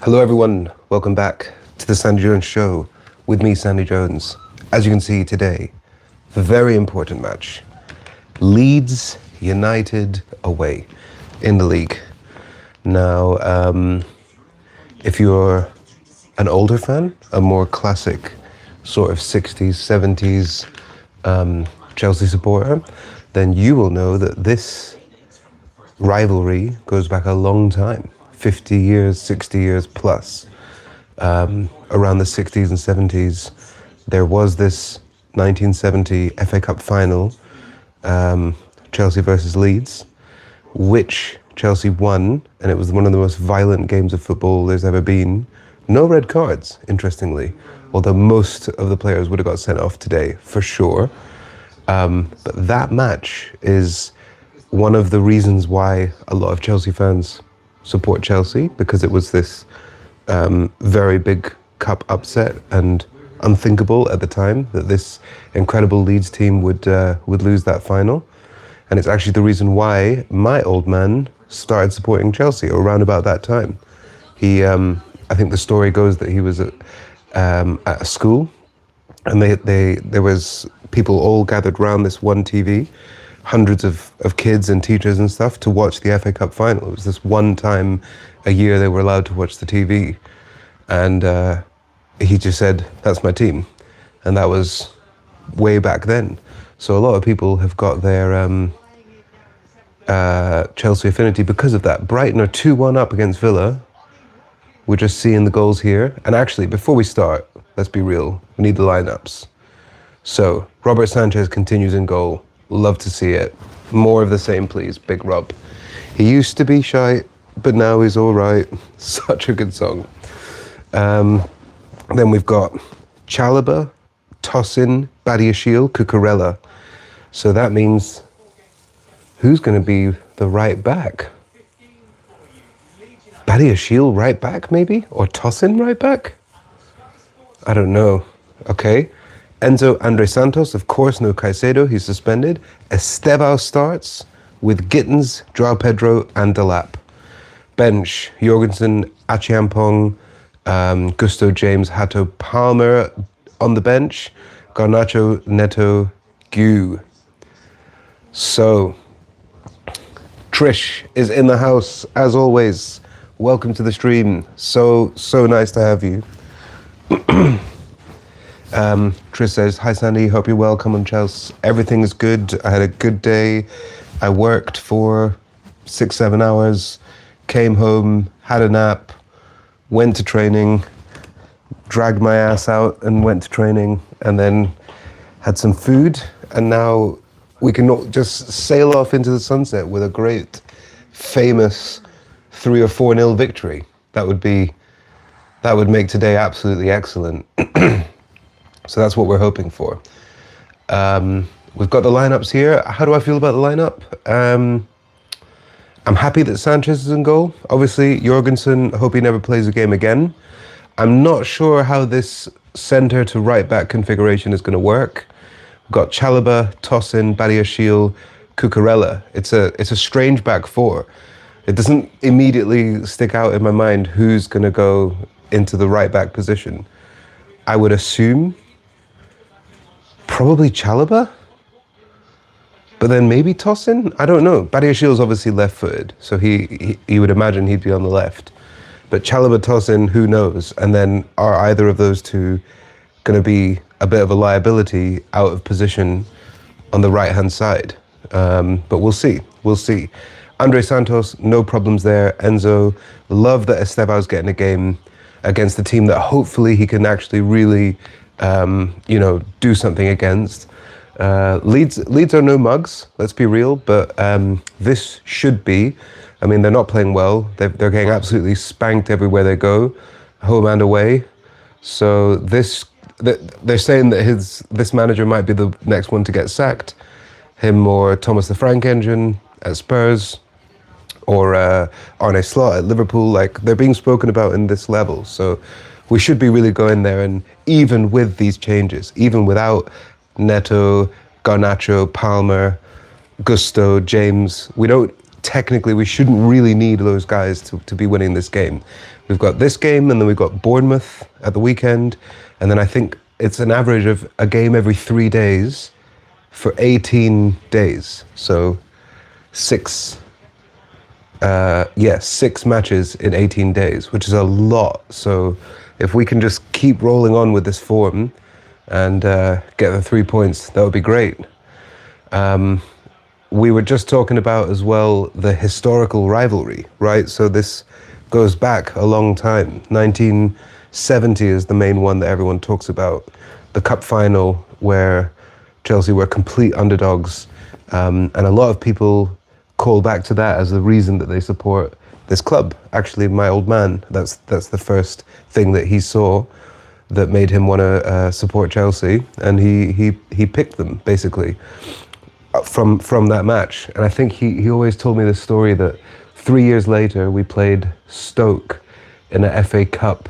Hello everyone, welcome back to the Sandy Jones Show with me, Sandy Jones. As you can see today, a very important match. Leeds United away in the league. Now, if you're an older fan, a more classic sort of 60s, 70s Chelsea supporter, then you will know that this rivalry goes back a long time. 50 years, 60 years plus. Around the 60s and 70s, there was this 1970 FA Cup final, Chelsea versus Leeds, which Chelsea won, and it was one of the most violent games of football there's ever been. No red cards, interestingly, although most of the players would have got sent off today, for sure. But that match is one of the reasons why a lot of Chelsea fans support Chelsea, because it was this very big cup upset and unthinkable at the time that this incredible Leeds team would lose that final. And it's actually the reason why my old man started supporting Chelsea around about that time. He, I think the story goes that he was at a school, and there was people all gathered around this one TV, hundreds of kids and teachers and stuff, to watch the FA Cup final. It was this one time a year they were allowed to watch the TV. And he just said, that's my team. And that was way back then. So a lot of people have got their Chelsea affinity because of that. Brighton are 2-1 up against Villa. We're just seeing the goals here. And actually, before we start, let's be real, we need the lineups. So Robert Sanchez continues in goal. Love to see it. More of the same, please, Big Rob. He used to be shy, but now he's all right. Such a good song. Then we've got Chalobah, Tosin, Badiashile, Cucurella. So that means who's going to be the right back? Badiashile right back, maybe? Or Tosin right back? I don't know. Okay. Enzo Andre Santos, of course, no Caicedo, he's suspended. Estevao starts with Gittins, Joao Pedro, and Delap. Bench, Jorgensen, Achiampong, Gusto, James, Hato, Palmer on the bench. Garnacho, Neto, Gu. So, Trish is in the house, as always. Welcome to the stream. So nice to have you. Trish says, hi Sandy, hope you're well, come on Chelsea. Everything is good, I had a good day. I worked for 6-7 hours, came home, had a nap, went to training, dragged my ass out and went to training, and then had some food, and now we can just sail off into the sunset with a great, famous 3 or 4-0 victory. That would make today absolutely excellent. So that's what we're hoping for. We've got the lineups here. How do I feel about the lineup? I'm happy that Sanchez is in goal. Obviously, Jorgensen, I hope he never plays a game again. I'm not sure how this centre to right back configuration is going to work. We've got Chalobah, Tosin, Badiashile, Cucurella. It's a strange back four. It doesn't immediately stick out in my mind who's going to go into the right back position. I would assume probably Chalobah, but then maybe Tosin? I don't know. Badiashile's obviously left-footed, so he would imagine he'd be on the left. But Chalobah, Tosin, who knows? And then are either of those two going to be a bit of a liability out of position on the right-hand side? But we'll see. We'll see. Andre Santos, no problems there. Enzo, love that Estevao's getting a game against the team that hopefully he can actually really do something against. Leeds are no mugs, let's be real, but this should be. I mean, they're not playing well. They're getting absolutely spanked everywhere they go, home and away. So they're saying that this manager might be the next one to get sacked. Him or Thomas the Frank Engine at Spurs, or Arne Slot at Liverpool. Like, they're being spoken about in this level. So we should be really going there. And even with these changes, even without Neto, Garnacho, Palmer, Gusto, James, we shouldn't really need those guys to be winning this game. We've got this game, and then we've got Bournemouth at the weekend, and then I think it's an average of a game every 3 days for 18 days. So six matches in 18 days, which is a lot. So if we can just keep rolling on with this form and get the 3 points, that would be great. We were just talking about as well the historical rivalry, right? So this goes back a long time. 1970 is the main one that everyone talks about. The cup final where Chelsea were complete underdogs. And a lot of people call back to that as the reason that they support this club. Actually, my old man, that's the first thing that he saw that made him want to support Chelsea. And he picked them, basically, from that match. And I think he always told me this story that 3 years later we played Stoke in an FA Cup,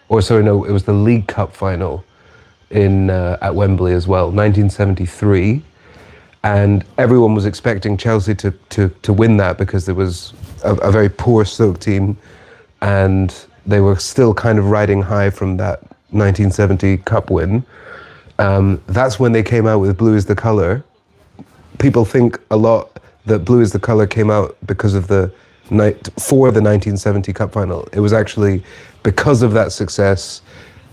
or sorry, no, it was the League Cup final at Wembley as well, 1973. And everyone was expecting Chelsea to win that because there was a very poor Stoke team, and they were still kind of riding high from that 1970 Cup win. That's when they came out with Blue is the Colour. People think a lot that Blue is the Colour came out because of for the 1970 Cup final. It was actually because of that success.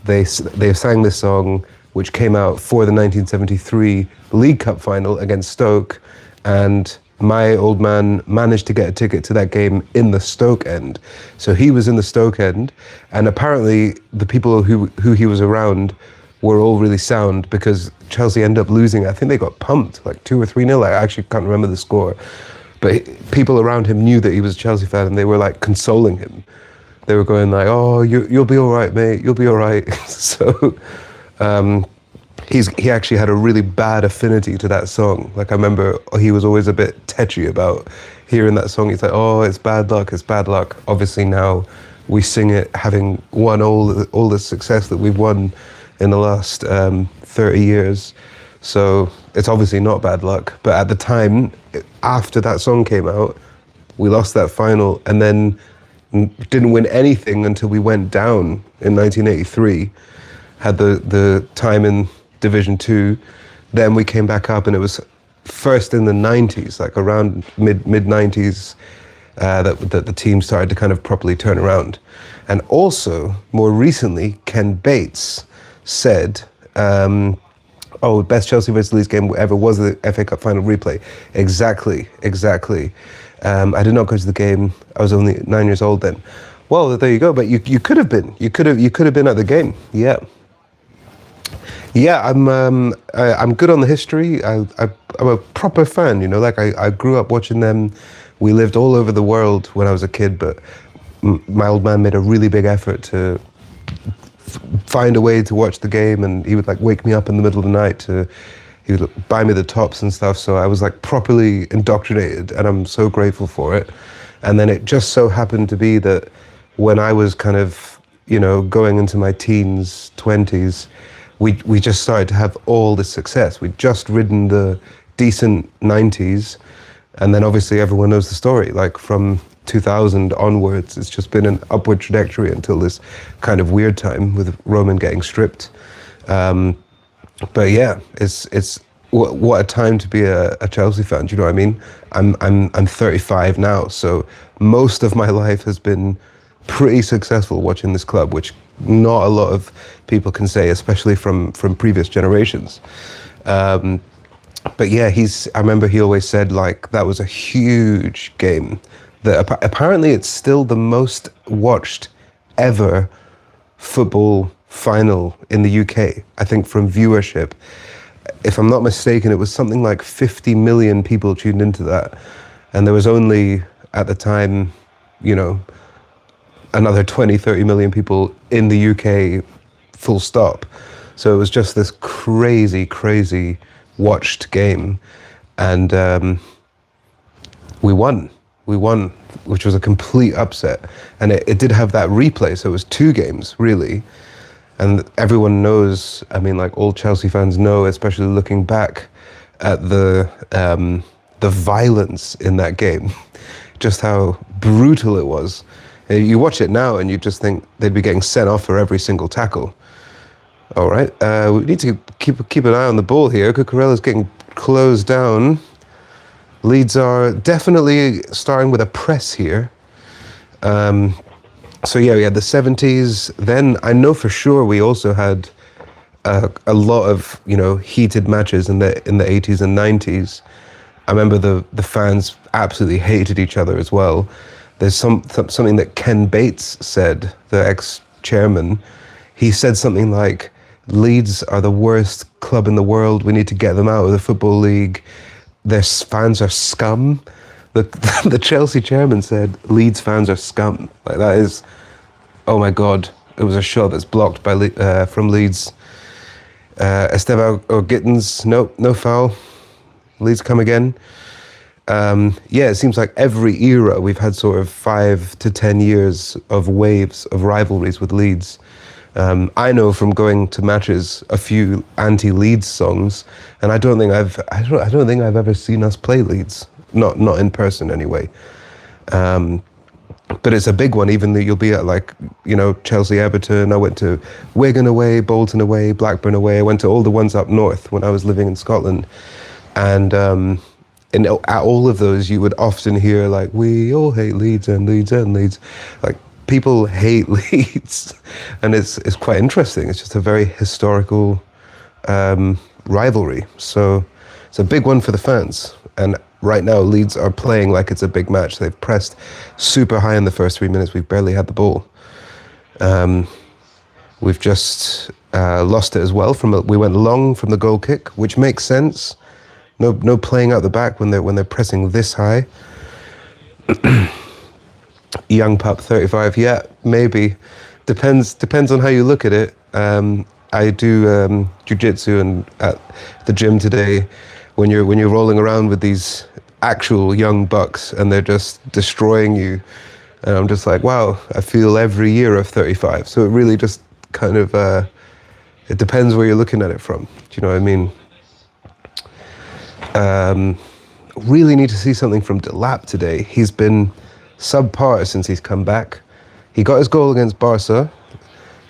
They sang this song, which came out for the 1973 League Cup final against Stoke, and my old man managed to get a ticket to that game in the Stoke end. So he was in the Stoke end, and apparently the people who he was around were all really sound, because Chelsea ended up losing. I think they got pumped, like 2 or 3-0. I actually can't remember the score. But people around him knew that he was a Chelsea fan, and they were like consoling him. They were going like, "Oh, you'll be all right, mate. You'll be all right." So he actually had a really bad affinity to that song. Like, I remember he was always a bit tetchy about hearing that song. He's like, "Oh, it's bad luck. It's bad luck." Obviously now we sing it, having won all the success that we've won in the last 30 years. So it's obviously not bad luck. But at the time, after that song came out, we lost that final, and then didn't win anything until we went down in 1983. Had the time in Division 2. Then we came back up, and it was first in the 90s, like around mid-90s, that the team started to kind of properly turn around. And also, more recently, Ken Bates said, best Chelsea versus Leeds game ever was the FA Cup final replay. Exactly. I did not go to the game. I was only 9 years old then. Well, there you go. But you could have been. You could have been at the game. Yeah. I'm good on the history. I'm a proper fan. You know, like I grew up watching them. We lived all over the world when I was a kid, but my old man made a really big effort to find a way to watch the game, and he would like wake me up in the middle of the night he would buy me the tops and stuff. So I was like properly indoctrinated, and I'm so grateful for it. And then it just so happened to be that when I was kind of, you know, going into my teens, 20s, we just started to have all this success. We'd just ridden the decent 90s, and then obviously everyone knows the story. Like from 2000 onwards, it's just been an upward trajectory until this kind of weird time with Roman getting stripped. But yeah, it's what a time to be a Chelsea fan. Do you know what I mean? I'm 35 now, so most of my life has been pretty successful watching this club, which not a lot of people can say, especially from previous generations. But yeah, I remember he always said like that was a huge game. That apparently it's still the most watched ever football final in the UK, I think, from viewership. If I'm not mistaken, it was something like 50 million people tuned into that. And there was only, at the time, you know, another 20, 30 million people in the UK, full stop. So it was just this crazy, crazy watched game. And we won, which was a complete upset. And it did have that replay, so it was 2 games, really. And everyone knows, I mean, like all Chelsea fans know, especially looking back at the violence in that game, just how brutal it was You watch it now and you just think they'd be getting sent off for every single tackle. All right, we need to keep an eye on the ball here. Cucurella's getting closed down. Leeds are definitely starting with a press here. So yeah, we had the 70s. Then I know for sure we also had a lot of heated matches in the 80s and 90s. I remember the fans absolutely hated each other as well. There's something that Ken Bates said, the ex-chairman. He said something like, Leeds are the worst club in the world. We need to get them out of the Football League. Their fans are scum. The Chelsea chairman said, Leeds fans are scum. Like, that is, oh my God. It was a shot that's blocked by from Leeds. Estevao Gittins, no foul. Leeds come again. Yeah, it seems like every era we've had sort of 5 to 10 years of waves of rivalries with Leeds. I know from going to matches a few anti-Leeds songs, and I don't think I've ever seen us play Leeds, not in person anyway. But it's a big one. Even though you'll be at Chelsea, Everton. I went to Wigan away, Bolton away, Blackburn away. I went to all the ones up north when I was living in Scotland, and at all of those you would often hear like, we all hate Leeds and Leeds and Leeds, like. People hate Leeds, and it's quite interesting. It's just a very historical rivalry. So it's a big one for the fans. And right now, Leeds are playing like it's a big match. They've pressed super high in the first 3 minutes. We've barely had the ball. We've just lost it as well. We went long from the goal kick, which makes sense. No playing out the back when they're pressing this high. Young pup, 35. Yeah, maybe. Depends on how you look at it. I do jiu-jitsu and at the gym today. When you're rolling around with these actual young bucks and they're just destroying you, and I'm just like, wow, I feel every year of 35. So it really just kind of it depends where you're looking at it from. Do you know what I mean? Really need to see something from Delap today. He's been subpar since he's come back. He got his goal against Barca.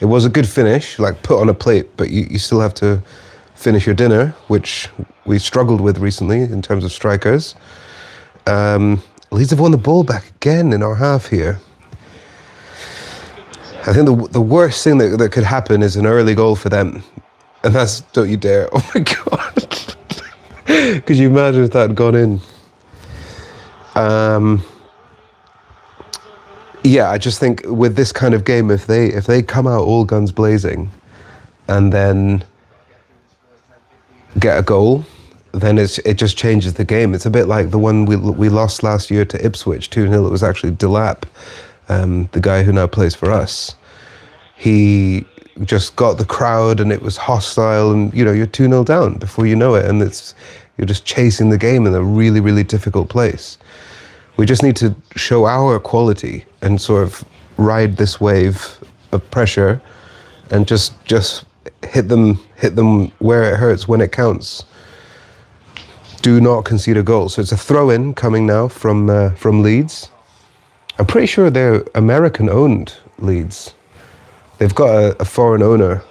It was a good finish, like put on a plate, but you still have to finish your dinner, which we struggled with recently in terms of strikers. Leeds have won the ball back again in our half here. I think the worst thing that could happen is an early goal for them. And that's, don't you dare. Oh my God. Could you imagine if that had gone in? Yeah, I just think with this kind of game, if they come out all guns blazing and then get a goal, then it just changes the game. It's a bit like the one we lost last year to Ipswich 2-0. It was actually Delap, the guy who now plays for us. He just got the crowd and it was hostile, and you're 2-0 down before you know it, and you're just chasing the game in a really, really difficult place. We just need to show our quality and sort of ride this wave of pressure and just hit them where it hurts when it counts. Do not concede a goal. So it's a throw-in coming now from Leeds. I'm pretty sure they're American-owned, Leeds. They've got a foreign owner.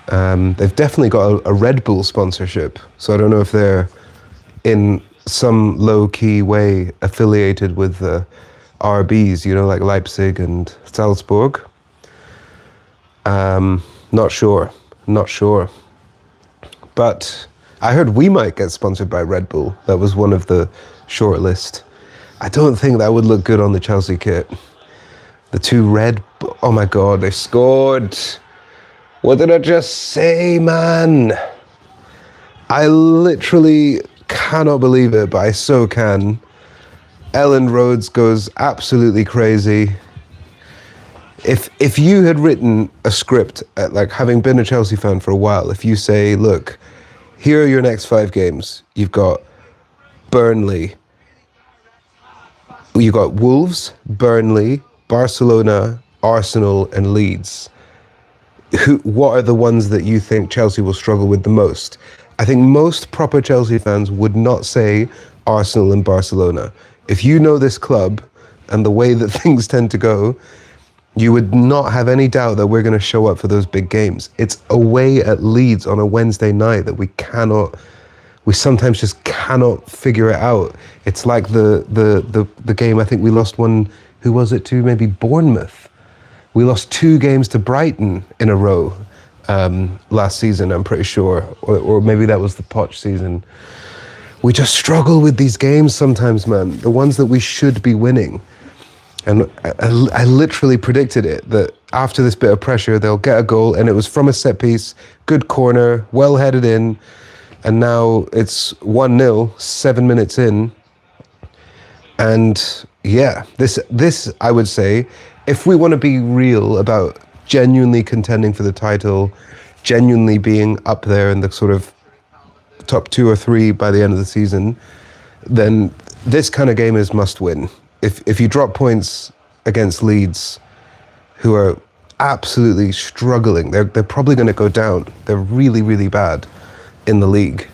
They've definitely got a Red Bull sponsorship. So I don't know if they're in some low-key way affiliated with the RBs, like Leipzig and Salzburg. Not sure. But I heard we might get sponsored by Red Bull. That was one of the short list. I don't think that would look good on the Chelsea kit. The two oh my God, they scored. What did I just say, man? I literally cannot believe it, but I so can. Ellen Rhodes goes absolutely crazy. If you had written a script, like having been a Chelsea fan for a while, if you say, look, here are your next 5 games. You've got Burnley. You've got Wolves, Burnley, Barcelona, Arsenal, and Leeds. What are the ones that you think Chelsea will struggle with the most? I think most proper Chelsea fans would not say Arsenal and Barcelona. If you know this club, and the way that things tend to go, you would not have any doubt that we're going to show up for those big games. It's away at Leeds on a Wednesday night that we sometimes just cannot figure it out. It's like the game, I think we lost one, who was it to? Maybe Bournemouth. We lost 2 games to Brighton in a row last season, I'm pretty sure. Or maybe that was the Poch season. We just struggle with these games sometimes, man. The ones that we should be winning. And I literally predicted it, that after this bit of pressure, they'll get a goal, and it was from a set piece, good corner, well headed in, and now it's 1-0, 7 minutes in. And yeah, this I would say, if we want to be real about genuinely contending for the title, genuinely being up there in the sort of top 2 or 3 by the end of the season, then this kind of game is must win. If you drop points against Leeds, who are absolutely struggling, they're probably going to go down. They're really, really bad in the league.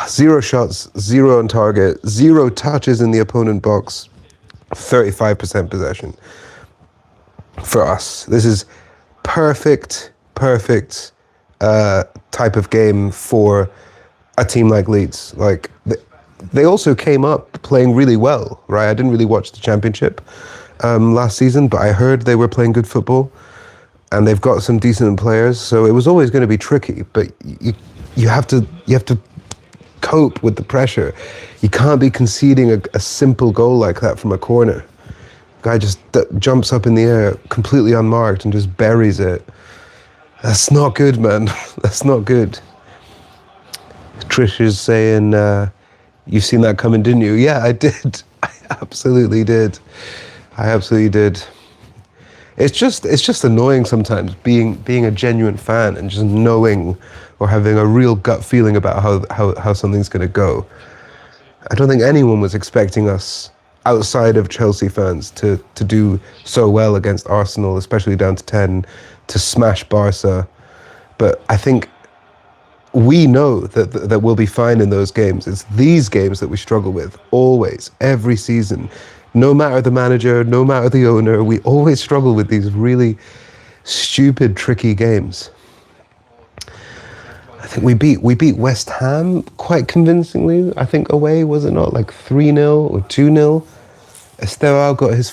0 shots, 0 on target, 0 touches in the opponent box, 35% possession. For us, this is perfect type of game for a team like Leeds. Like, they also came up playing really well, right? I didn't really watch the championship last season, but I heard they were playing good football, and they've got some decent players. So it was always going to be tricky, but you have to cope with the pressure. You can't be conceding a simple goal like that from a corner. Guy just jumps up in the air completely unmarked and just buries it. That's not good, man. That's not good. Trish is saying, you've seen that coming, didn't you? Yeah, I did. I absolutely did. It's just annoying sometimes being a genuine fan and just knowing or having a real gut feeling about how something's going to go. I don't think anyone was expecting us, outside of Chelsea fans, to do so well against Arsenal, especially down to 10, to smash Barca. But I think we know that we'll be fine in those games. It's these games that we struggle with, always, every season. No matter the manager, no matter the owner, we always struggle with these really stupid, tricky games. I think we beat West Ham quite convincingly, I think, away, was it not? Like 3-0 or 2-0. Estevao got his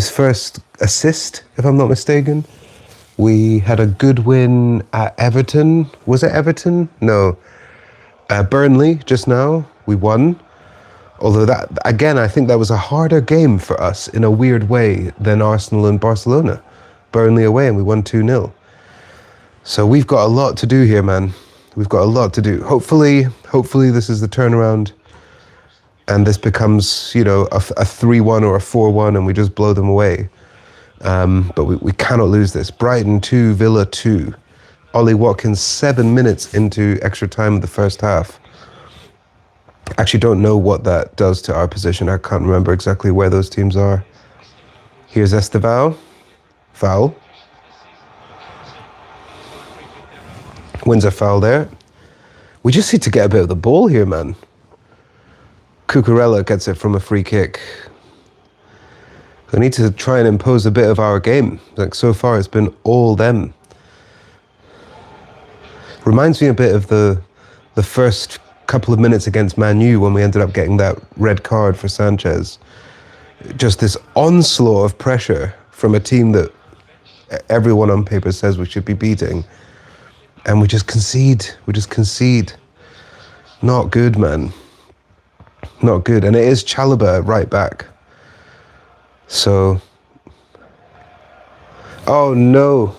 first assist, if I'm not mistaken. We had a good win at Everton. Was it Everton? No. Burnley, just now, we won. Although that, again, I think that was a harder game for us in a weird way than Arsenal and Barcelona. Burnley away, and we won 2-0. So we've got a lot to do here, man. We've got a lot to do. Hopefully this is the turnaround, and this becomes, a 3-1 or a 4-1, and we just blow them away. But we cannot lose this. Brighton 2, Villa 2. Ollie Watkins 7 minutes into extra time of the first half. Actually don't know what that does to our position. I can't remember exactly where those teams are. Here's Estevao. Foul. Wins a foul there. We just need to get a bit of the ball here, man. Cucurella gets it from a free kick. We need to try and impose a bit of our game. Like, so far it's been all them. Reminds me a bit of the first couple of minutes against Man U when we ended up getting that red card for Sanchez. Just this onslaught of pressure from a team that everyone on paper says we should be beating. And we just concede. Not good, man. Not good. And it is Chalobah right back. So, oh no.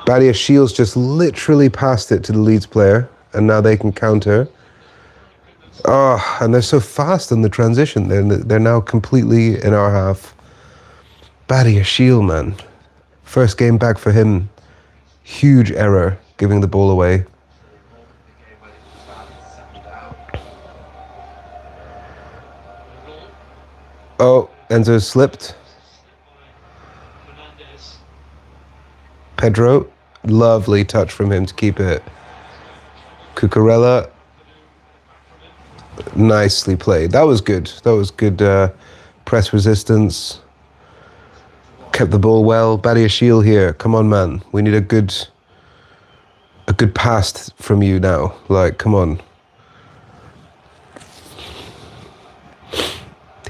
Badia Shields just literally passed it to the Leeds player, and now they can counter. Oh, and they're so fast in the transition. They're now completely in our half. Badia Shield, man. First game back for him. Huge error, giving the ball away. Oh, Enzo slipped. Pedro, lovely touch from him to keep it. Cucurella. Nicely played. That was good. That was good press resistance. Kept the ball well. Badiashile here. Come on, man. We need a good pass from you now. Like, come on.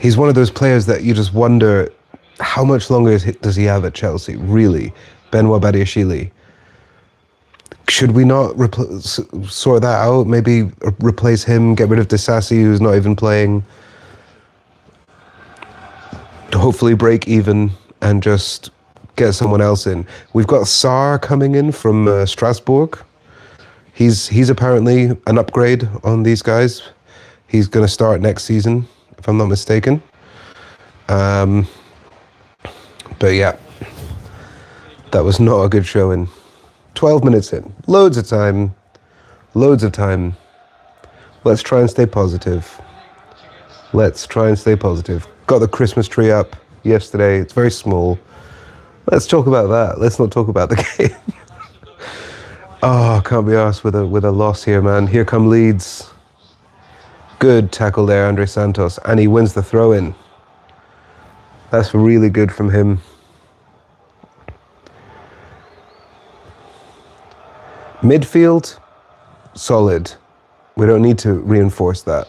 He's one of those players that you just wonder how much longer does he have at Chelsea, really? Benoit Badiashile. Should we not sort that out? Maybe replace him, get rid of Disasi, who's not even playing. Hopefully break even and just get someone else in. We've got Sarr coming in from Strasbourg. He's apparently an upgrade on these guys. He's going to start next season, if I'm not mistaken. But yeah, that was not a good showing. 12 minutes in. Loads of time. Loads of time. Let's try and stay positive. Let's try and stay positive. Got the Christmas tree up yesterday. It's very small. Let's talk about that. Let's not talk about the game. Oh, can't be arsed with a loss here, man. Here come Leeds. Good tackle there, Andre Santos. And he wins the throw-in. That's really good from him. Midfield, solid. We don't need to reinforce that.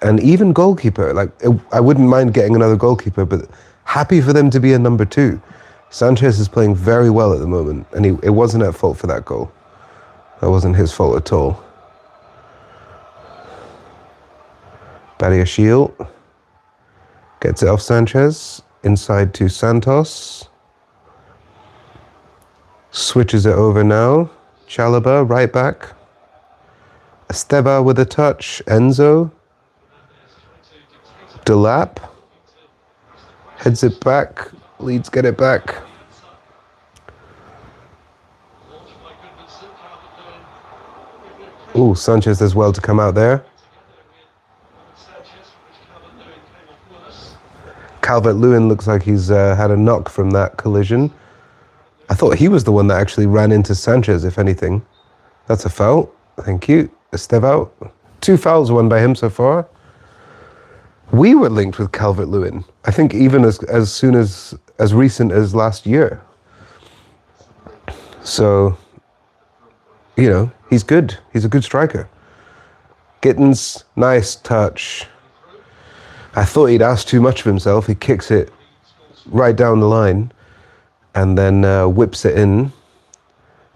And even goalkeeper, like, I wouldn't mind getting another goalkeeper, but happy for them to be a number 2. Sanchez is playing very well at the moment, and it wasn't at fault for that goal. That wasn't his fault at all. Badiashile gets it off Sanchez, inside to Santos. Switches it over now. Chalobah, right back. Esteva with a touch. Enzo. Delap. Heads it back. Leeds get it back. Ooh, Sanchez does well to come out there. Calvert-Lewin looks like he's had a knock from that collision. I thought he was the one that actually ran into Sanchez, if anything. That's a foul. Thank you. Estevao. 2 fouls won by him so far. We were linked with Calvert-Lewin. I think even as soon as recent as last year. So, you know, he's good. He's a good striker. Gittins, nice touch. I thought he'd asked too much of himself. He kicks it right down the line and then whips it in.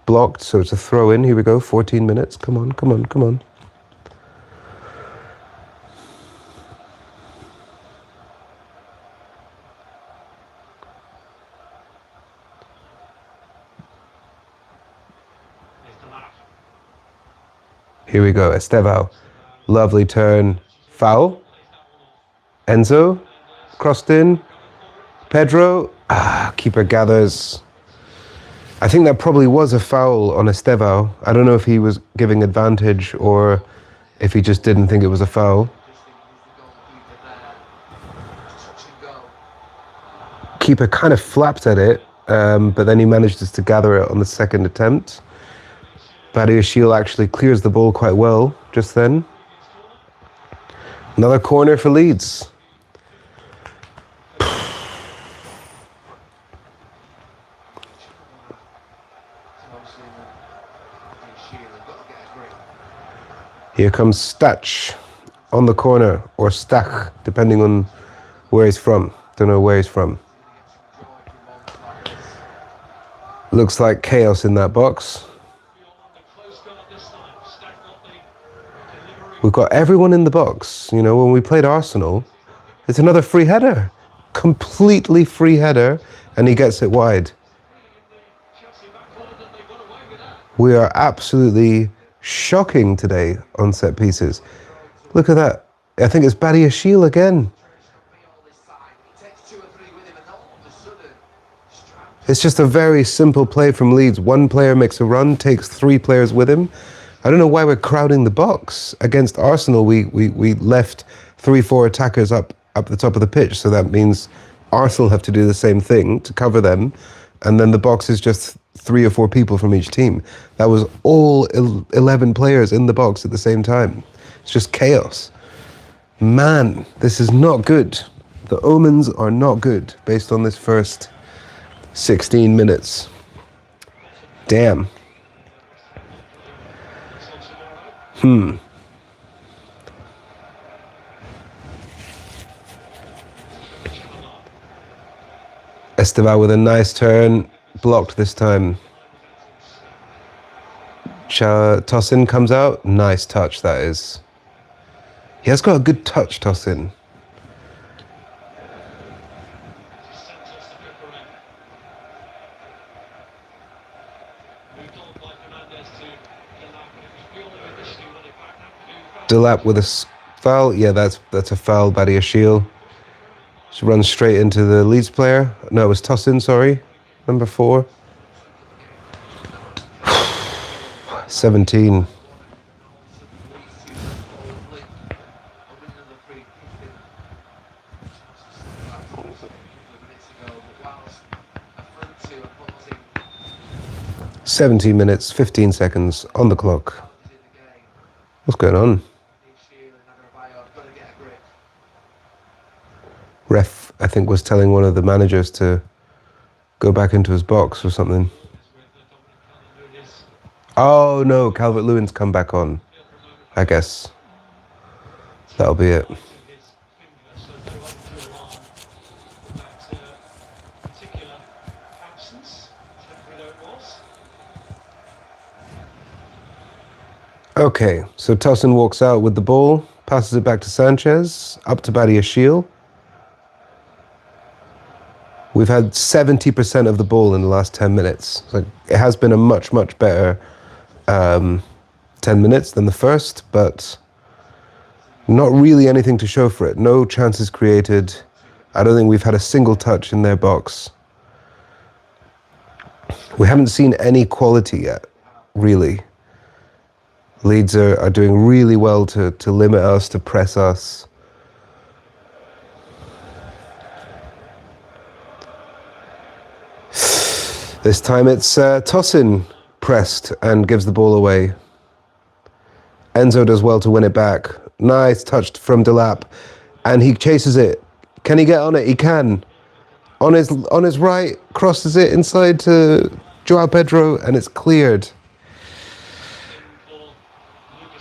Blocked, so it's a throw in. Here we go, 14 minutes. Come on, come on, come on. Here we go, Estevao. Lovely turn. Foul. Enzo. Crossed in. Pedro. Keeper gathers. I think that probably was a foul on Estevao. I don't know if he was giving advantage or if he just didn't think it was a foul. Keeper kind of flapped at it, but then he managed just to gather it on the second attempt. Badiashile actually clears the ball quite well just then. Another corner for Leeds. Here comes Stach on the corner, or Stach, depending on where he's from. Don't know where he's from. Looks like chaos in that box. We've got everyone in the box. You know, when we played Arsenal, it's another free header. Completely free header, and he gets it wide. We are absolutely shocking today on set pieces. Look at that. I think it's Badiashile again. It's just a very simple play from Leeds. One player makes a run, takes 3 players with him. I don't know why we're crowding the box. Against Arsenal, we left 3-4 attackers up the top of the pitch. So that means Arsenal have to do the same thing to cover them. And then the box is just 3 or 4 people from each team. That was all 11 players in the box at the same time. It's just chaos. Man, this is not good. The omens are not good based on this first 16 minutes. Damn. Esteval with a nice turn, blocked this time. Tosin comes out, nice touch that is. He has got a good touch, Tosin. Delap with a foul, yeah, that's a foul by Ashiel. She runs straight into the Leeds player. No, it was Tosin, sorry. Number 4. 17. "17 minutes, 15 seconds on the clock." What's going on? Ref, I think, was telling one of the managers to go back into his box or something. Oh no, Calvert-Lewin's come back on. I guess that'll be it. Okay, so Tosin walks out with the ball, passes it back to Sanchez, up to Ashiel. We've had 70% of the ball in the last 10 minutes. Like, it has been a much, much better 10 minutes than the first, but not really anything to show for it. No chances created. I don't think we've had a single touch in their box. We haven't seen any quality yet, really. Leeds are doing really well to limit us, to press us. This time it's Tosin pressed and gives the ball away. Enzo does well to win it back. Nice touch from Delap, and he chases it. Can he get on it? He can. On his right, crosses it inside to Joao Pedro, and it's cleared.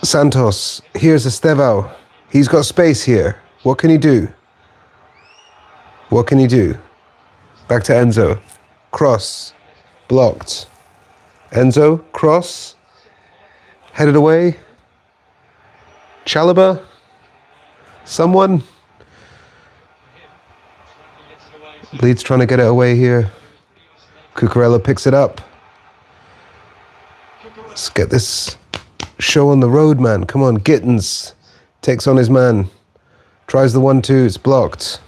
Santos, here's Estevao. He's got space here. What can he do? What can he do? Back to Enzo. Cross. Blocked. Enzo, cross. Headed away. Chalobah. Someone. Leeds trying to get it away here. Cucurella picks it up. Let's get this show on the road, man. Come on, Gittins takes on his man. Tries the 1-2, it's blocked.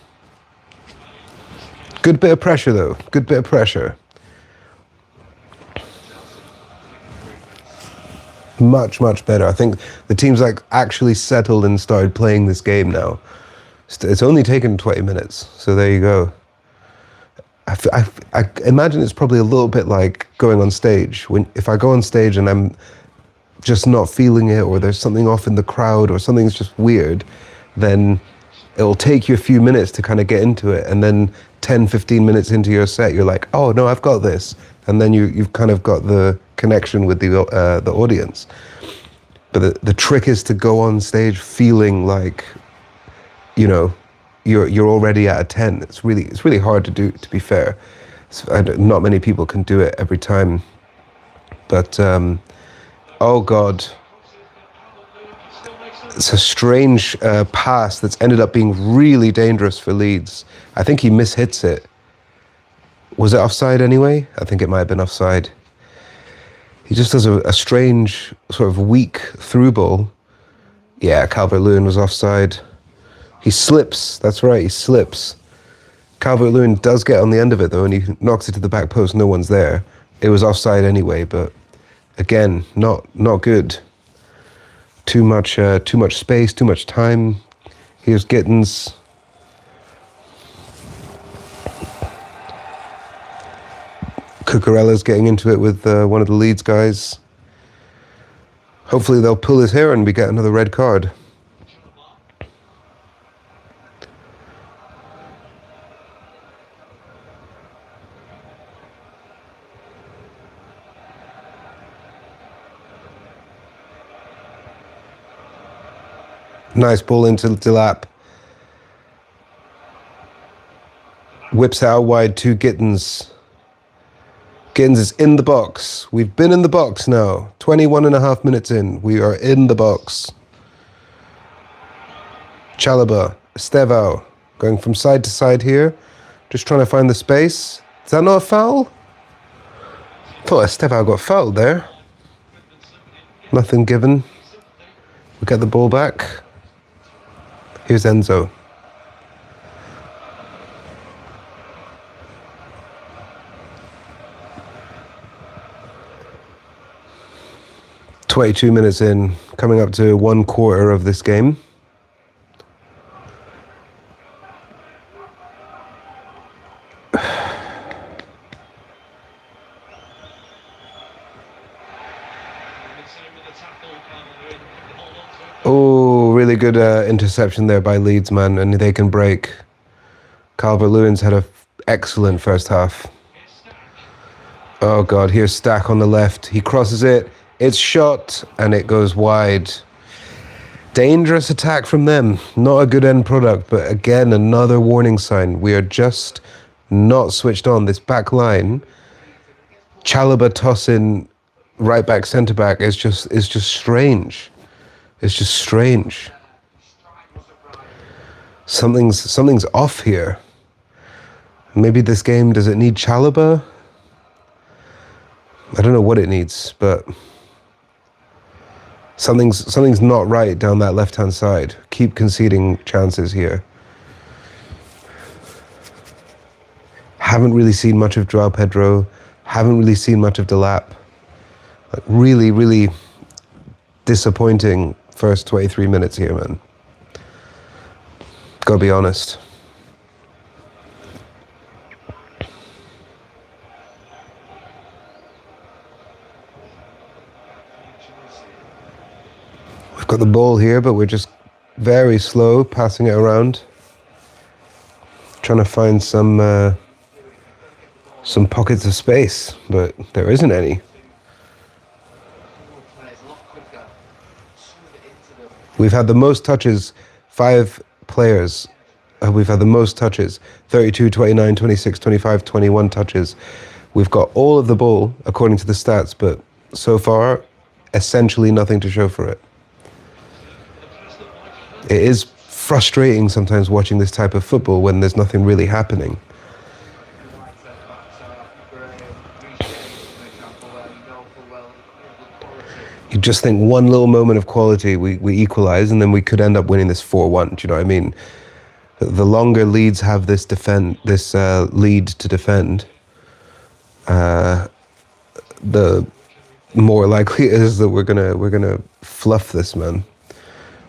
Good bit of pressure, though. Good bit of pressure. Much, much better. I think the team's like actually settled and started playing this game now. It's only taken 20 minutes, so there you go. I imagine it's probably a little bit like going on stage. If I go on stage and I'm just not feeling it, or there's something off in the crowd, or something's just weird, then it'll take you a few minutes to kind of get into it, and then 10-15 minutes into your set you're like, oh no, I've got this, and then you've kind of got the connection with the audience. But the trick is to go on stage feeling like, you know, you're already at a 10. It's really hard to do, to be fair. Not many people can do it every time, but oh God. It's a strange pass that's ended up being really dangerous for Leeds. I think he mishits it. Was it offside anyway? I think it might have been offside. He just does a strange, sort of weak through ball. Yeah, Calvert-Lewin was offside. He slips, that's right, he slips. Calvert-Lewin does get on the end of it though, and he knocks it to the back post, no one's there. It was offside anyway, but again, not good. Too much space, too much time. Here's Gittins. Cucurella's getting into it with one of the Leeds guys. Hopefully they'll pull his hair and we get another red card. Nice ball into Delap. Whips out wide to Gittins. Gittins is in the box. We've been in the box now. 21 and a half minutes in. We are in the box. Chalobah, Estevao, going from side to side here. Just trying to find the space. Is that not a foul? I thought Estevao got fouled there. Nothing given. We get the ball back. Here's Enzo. "22 minutes in, coming up to 1/4 of this game. Oh, really good interception there by Leeds, man, and they can break. Calvert-Lewin's had an excellent first half. Oh, God, here's Stack on the left. He crosses it. It's shot, and it goes wide. Dangerous attack from them. Not a good end product, but again, another warning sign. We are just not switched on. This back line, Chalobah tossing right back, centre back, is just strange. It's just strange. Something's off here. Maybe this game, does it need Chalobah? I don't know what it needs, but something's not right down that left-hand side. Keep conceding chances here. Haven't really seen much of Joao Pedro. Haven't really seen much of Delap. Like really, really disappointing first 23 minutes here, man. Gotta be honest. We've got the ball here, but we're just very slow passing it around. Trying to find some pockets of space, but there isn't any. We've had the most touches, 5 players. We've had the most touches, 32, 29, 26, 25, 21 touches. We've got all of the ball, according to the stats, but so far, essentially nothing to show for it. It is frustrating sometimes watching this type of football when there's nothing really happening. You just think one little moment of quality, we equalise, and then we could end up winning this 4-1. Do you know what I mean? The longer Leeds have this lead to defend, the more likely it is that we're gonna fluff this, man.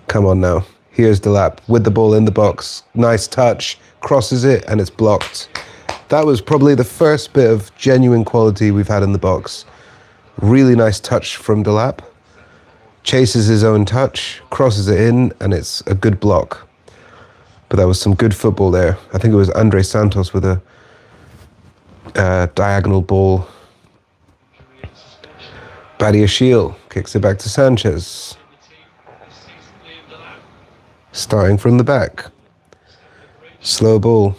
Come on now. Here's Delap with the ball in the box. Nice touch, crosses it, and it's blocked. That was probably the first bit of genuine quality we've had in the box. Really nice touch from Delap. Chases his own touch, crosses it in, and it's a good block. But that was some good football there. I think it was Andre Santos with a diagonal ball. Badiashile kicks it back to Sanchez. Starting from the back. Slow ball.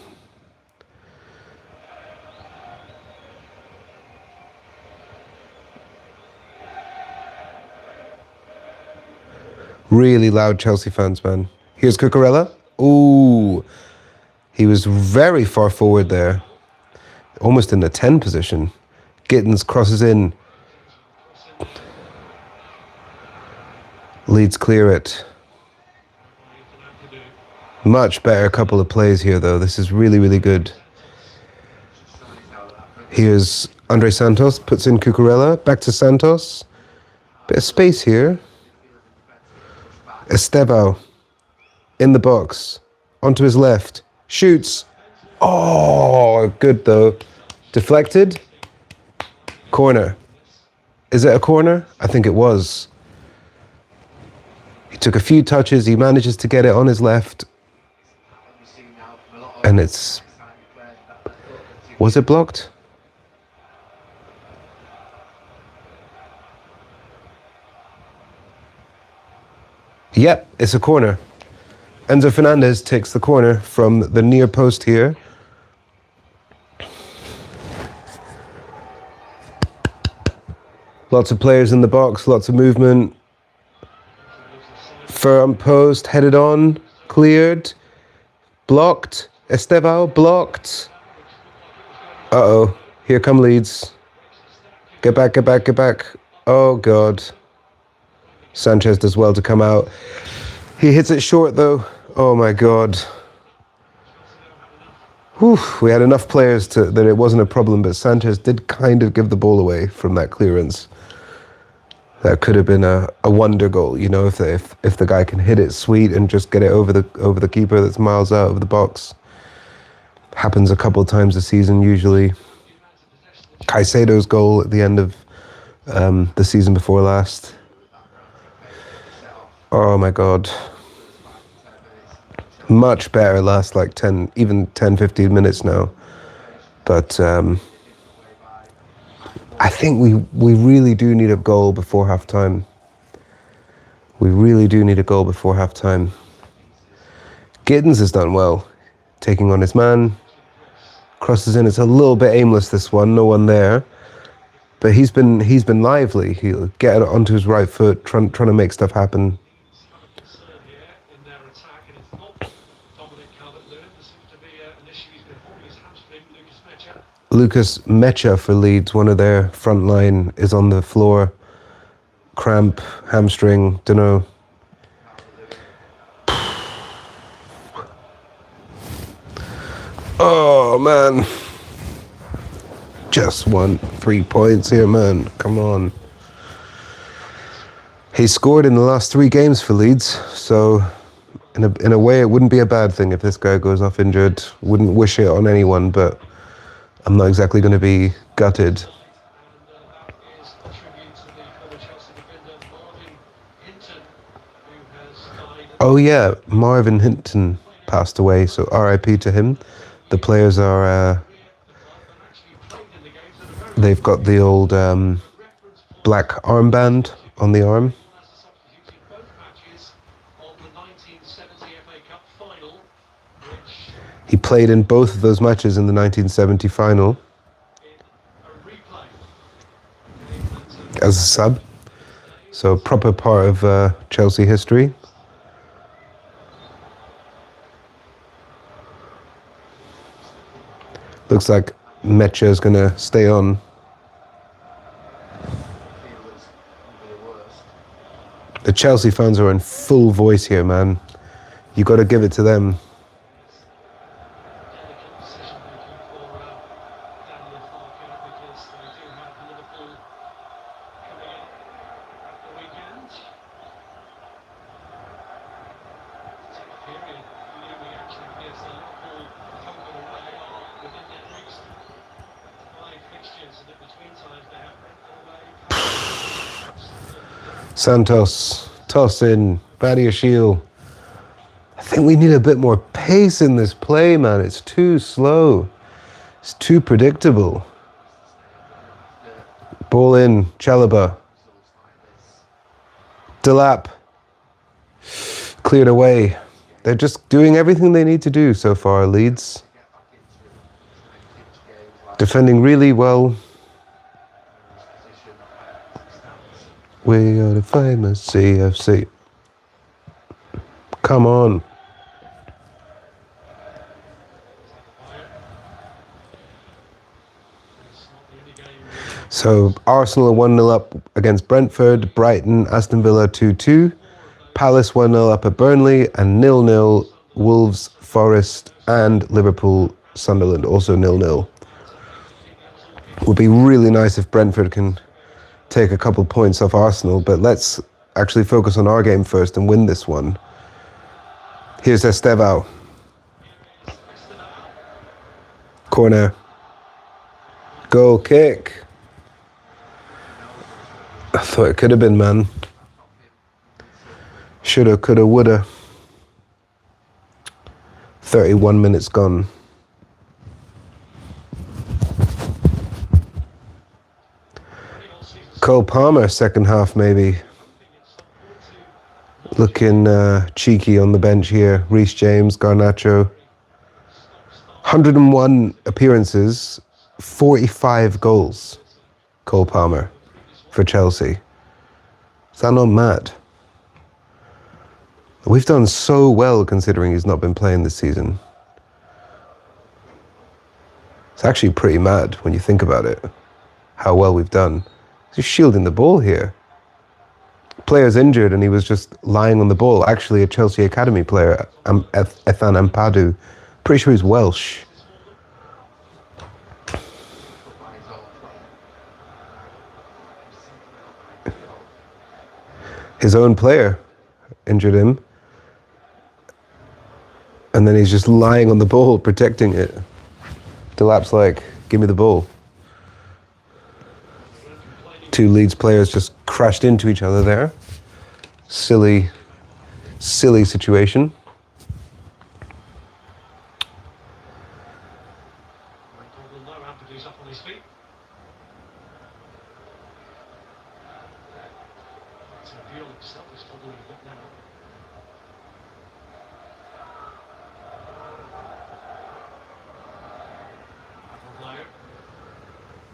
Really loud Chelsea fans, man. Here's Cucurella. Ooh. He was very far forward there. Almost in the 10 position. Gittins crosses in. Leeds clear it. Much better couple of plays here, though. This is really, really good. Here's Andre Santos, puts in Cucurella, back to Santos. Bit of space here. Estevao in the box, onto his left, shoots. Oh, good though. Deflected. Corner. Is it a corner? I think it was. He took a few touches, he manages to get it on his left. And it's... Was it blocked? Yep, it's a corner. Enzo Fernandez takes the corner from the near post here. Lots of players in the box, lots of movement. Firm post, headed on, cleared, blocked. Estevao, blocked. Uh-oh, here come Leeds. Get back, get back, get back. Oh, God. Sanchez does well to come out. He hits it short, though. Oh, my God. Whew, we had enough players that it wasn't a problem, but Sanchez did kind of give the ball away from that clearance. That could have been a wonder goal, you know, if the guy can hit it sweet and just get it over the keeper that's miles out of the box. Happens a couple of times a season usually. Caicedo's goal at the end of the season before last. Oh my God. Much better last like 10, 15 minutes now. But I think we really do need a goal before half time. We really do need a goal before half time. Giddens has done well, taking on his man. Crosses in. It's a little bit aimless, this one. No one there, but he's been lively. He'll get it onto his right foot, trying to make stuff happen. Lucas Mecha for Leeds, one of their front line, is on the floor. Cramp, hamstring, dunno. Oh, man. Just won 3 points here, man. Come on. He scored in the last 3 games for Leeds, so in a way it wouldn't be a bad thing if this guy goes off injured. Wouldn't wish it on anyone, but I'm not exactly going to be gutted. Oh yeah, Marvin Hinton passed away, so RIP to him. The players are, they've got the old black armband on the arm. He played in both of those matches in the 1970 final as a sub, so a proper part of Chelsea history. Looks like Mecha is going to stay on. The Chelsea fans are in full voice here, man. You got to give it to them. Santos, toss in, Badiashile. I think we need a bit more pace in this play, man. It's too slow. It's too predictable. Ball in, Chalobah. Delap. Cleared away. They're just doing everything they need to do so far, Leeds. Defending really well. We are the famous CFC. Come on. So Arsenal are 1-0 up against Brentford, Brighton, Aston Villa 2-2, Palace 1-0 up at Burnley, and 0-0 Wolves, Forest, and Liverpool, Sunderland, also 0-0. Would be really nice if Brentford can take a couple points off Arsenal, but let's actually focus on our game first and win this one. Here's Estevao. Corner. Goal kick. I thought it could have been, man. Shoulda, coulda, woulda. 31 minutes gone. Cole Palmer, second half maybe. Looking cheeky on the bench here. Reece James, Garnacho. 101 appearances, 45 goals. Cole Palmer for Chelsea. Is that not mad? We've done so well considering he's not been playing this season. It's actually pretty mad when you think about it, how well we've done. He's shielding the ball here. Player's injured and he was just lying on the ball. Actually, a Chelsea Academy player, Ethan Ampadu. Pretty sure he's Welsh. His own player injured him. And then he's just lying on the ball, protecting it. Delap's like, give me the ball. Two Leeds players just crashed into each other there. Silly situation.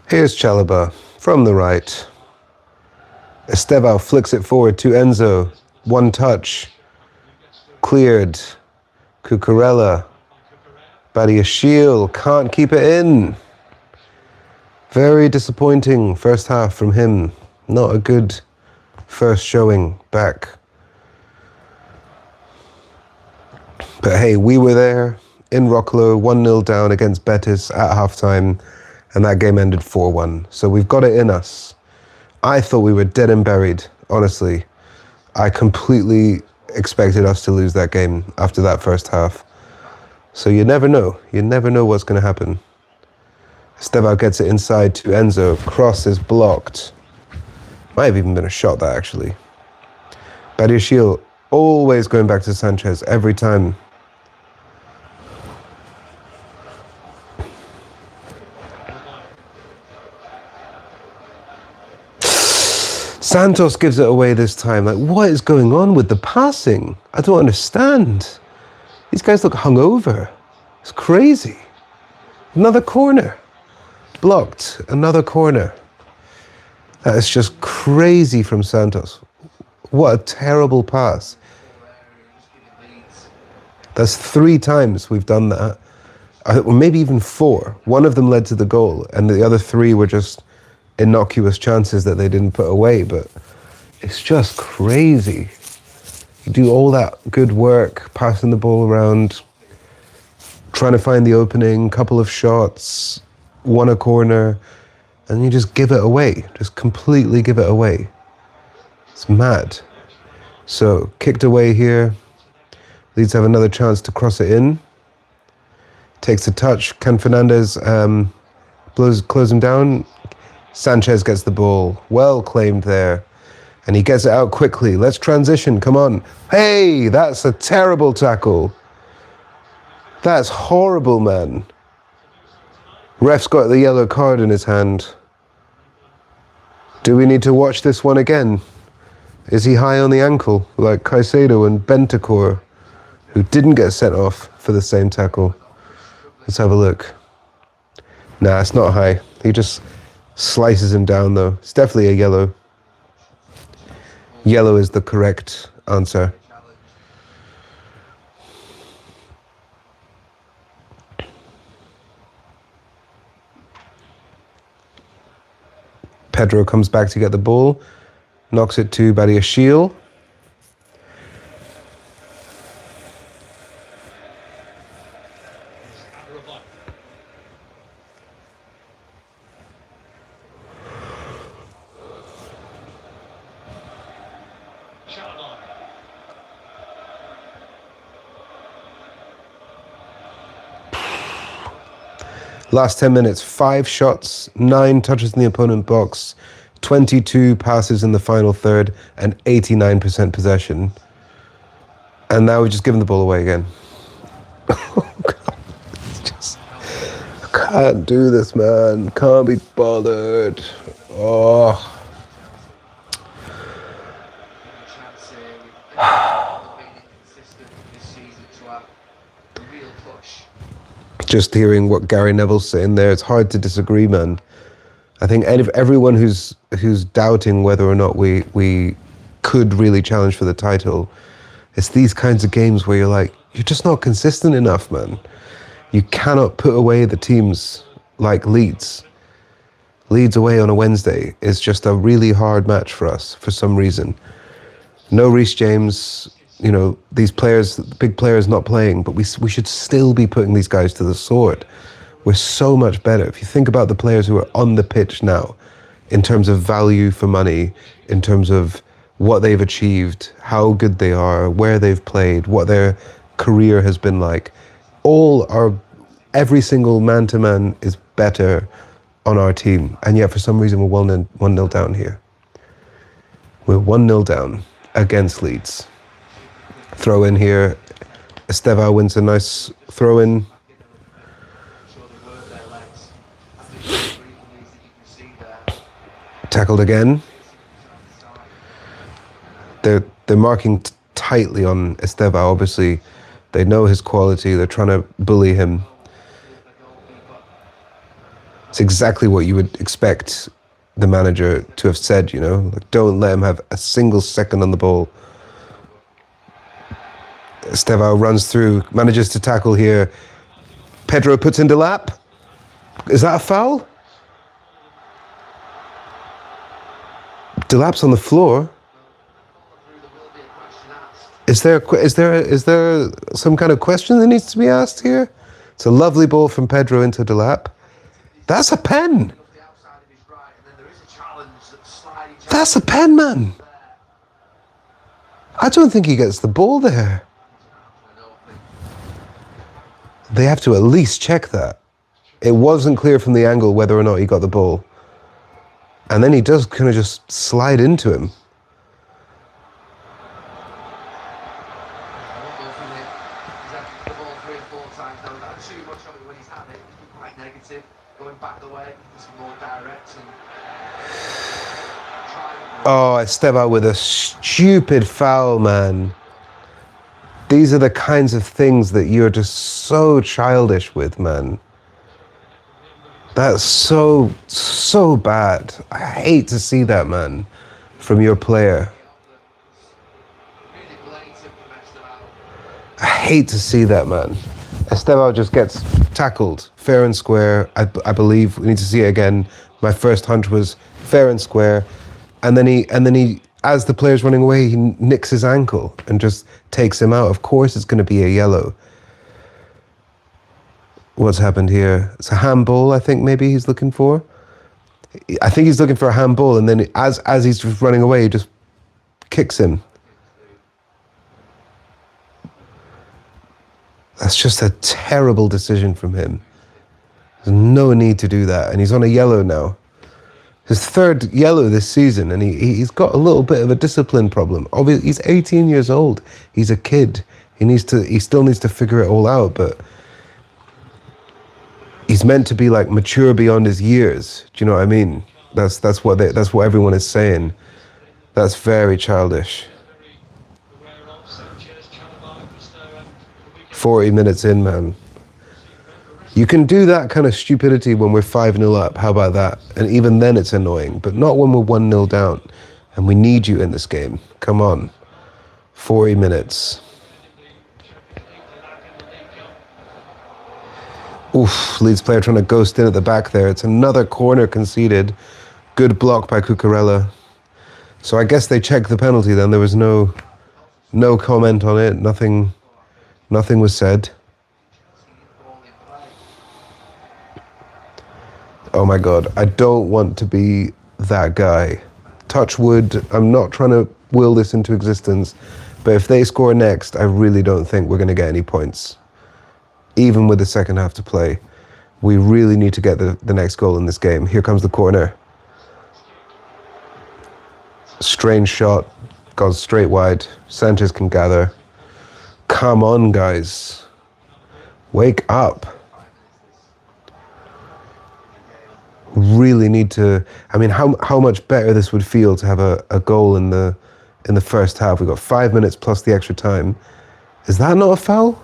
Here's Chalobah from the right. Estevao flicks it forward to Enzo. One touch. Cleared. Cucurella. Badiashile can't keep it in. Very disappointing first half from him. Not a good first showing back. But hey, we were there in Rocklow, 1-0 down against Betis at halftime, and that game ended 4-1. So we've got it in us. I thought we were dead and buried, honestly. I completely expected us to lose that game after that first half. So you never know. You never know what's going to happen. Estevao gets it inside to Enzo. Cross is blocked. Might have even been a shot, that actually. Badiashile always going back to Sanchez every time. Santos gives it away this time. Like, what is going on with the passing? I don't understand. These guys look hungover. It's crazy. Another corner. Blocked. Another corner. That is just crazy from Santos. What a terrible pass. That's 3 times we've done that. Or maybe even 4. One of them led to the goal, and the other 3 were just innocuous chances that they didn't put away. But it's just crazy. You do all that good work, passing the ball around, trying to find the opening, couple of shots, won a corner, and you just give it away. Just completely give it away. It's mad. So, kicked away here. Leeds have another chance to cross it in. Takes a touch. Can Fernandez close him down? Sanchez gets the ball. Well claimed there. And he gets it out quickly. Let's transition. Come on. Hey, that's a terrible tackle. That's horrible, man. Ref's got the yellow card in his hand. Do we need to watch this one again? Is he high on the ankle, like Caicedo and Bentancur, who didn't get sent off for the same tackle? Let's have a look. Nah, it's not high. He just slices him down, though. It's definitely a yellow. Yellow is the correct answer. Pedro comes back to get the ball, knocks it to Badiashile. Last 10 minutes, 5 shots, 9 touches in the opponent box, 22 passes in the final third, and 89% possession. And now we've just given the ball away again. Oh, God. It's just, I can't do this, man. Can't be bothered. Oh. Just hearing what Gary Neville's saying there, it's hard to disagree, man. I think everyone who's doubting whether or not we could really challenge for the title, it's these kinds of games where you're like, you're just not consistent enough, man. You cannot put away the teams like Leeds. Leeds away on a Wednesday is just a really hard match for us for some reason. No Reece James, you know, these players, big players not playing, but we should still be putting these guys to the sword. We're so much better. If you think about the players who are on the pitch now, in terms of value for money, in terms of what they've achieved, how good they are, where they've played, what their career has been like, every single man-to-man is better on our team. And yet for some reason we're 1-0 down here. We're 1-0 down against Leeds. Throw in here. Estevao wins a nice throw in. Tackled again. They're marking tightly on Estevao. Obviously, they know his quality. They're trying to bully him. It's exactly what you would expect the manager to have said, you know. Like, don't let him have a single second on the ball. Estevao runs through, manages to tackle here. Pedro puts in the lap. Is that a foul? Delap's on the floor. Is there some kind of question that needs to be asked here? It's a lovely ball from Pedro into Delap. That's a pen. That's a pen, man. I don't think he gets the ball there. They have to at least check that. It wasn't clear from the angle whether or not he got the ball. And then he does kind of just slide into him. Oh, Estevao with a stupid foul, man. These are the kinds of things that you're just so childish with, man. That's so bad. I hate to see that, man, from your player. I hate to see that, man. Estevao just gets tackled fair and square. I believe we need to see it again. My first hunch was fair and square, and then he, as the player's running away, he nicks his ankle and just takes him out. Of course, it's going to be a yellow. What's happened here? It's a handball, I think maybe he's looking for. I think he's looking for a handball, and then as he's just running away, he just kicks him. That's just a terrible decision from him. There's no need to do that, and he's on a yellow now. His third yellow this season, and he's got a little bit of a discipline problem. Obviously, he's 18 years old. He's a kid. He still needs to figure it all out, but he's meant to be like mature beyond his years. Do you know what I mean? That's what everyone is saying. That's very childish. 40 minutes in, man. You can do that kind of stupidity when we're 5-0 up. How about that? And even then it's annoying, but not when we're 1-0 down. And we need you in this game. Come on. 40 minutes. Oof, Leeds player trying to ghost in at the back there. It's another corner conceded. Good block by Cucurella. So I guess they checked the penalty then. There was no comment on it. Nothing was said. Oh my God, I don't want to be that guy. Touch wood, I'm not trying to will this into existence, but if they score next, I really don't think we're going to get any points. Even with the second half to play, we really need to get the next goal in this game. Here comes the corner. Strange shot, goes straight wide. Sanchez can gather. Come on, guys. Wake up. Really need to, I mean, how much better this would feel to have a goal in the first half. We've got 5 minutes plus the extra time. Is that not a foul?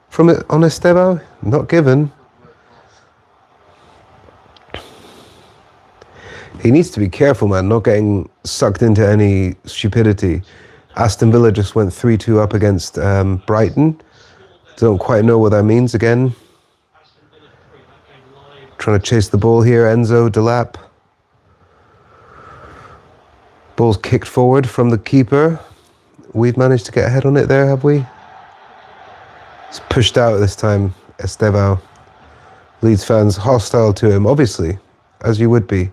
from it on Estevao, not given. He needs to be careful, man, not getting sucked into any stupidity. Aston Villa just went 3-2 up against Brighton. Don't quite know what that means again. Trying to chase the ball here, Enzo, Delap. Ball's kicked forward from the keeper. We've managed to get ahead on it there, have we? It's pushed out this time, Estevao. Leeds fans hostile to him, obviously, as you would be.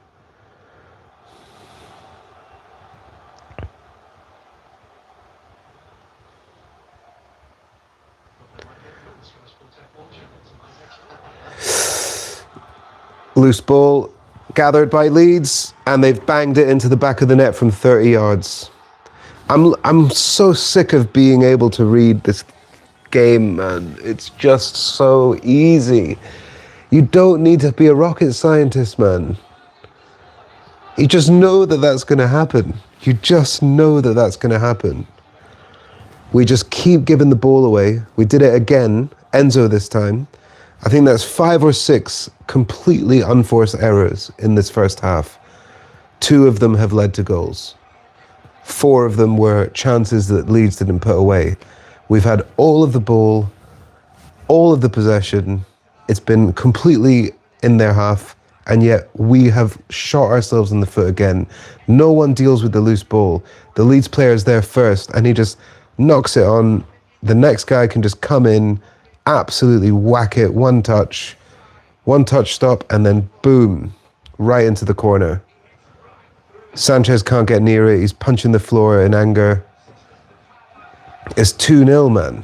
Loose ball gathered by Leeds, and they've banged it into the back of the net from 30 yards. I'm so sick of being able to read this game, man. It's just so easy. You don't need to be a rocket scientist, man. You just know that that's going to happen. You just know that that's going to happen. We just keep giving the ball away. We did it again, Enzo this time. I think that's 5 or 6 completely unforced errors in this first half. 2 of them have led to goals. 4 of them were chances that Leeds didn't put away. We've had all of the ball, all of the possession. It's been completely in their half, and yet we have shot ourselves in the foot again. No one deals with the loose ball. The Leeds player is there first, and he just knocks it on. The next guy can just come in, absolutely whack it, one touch stop, and then boom, right into the corner. Sanchez can't get near it. He's punching the floor in anger. It's 2-0, man.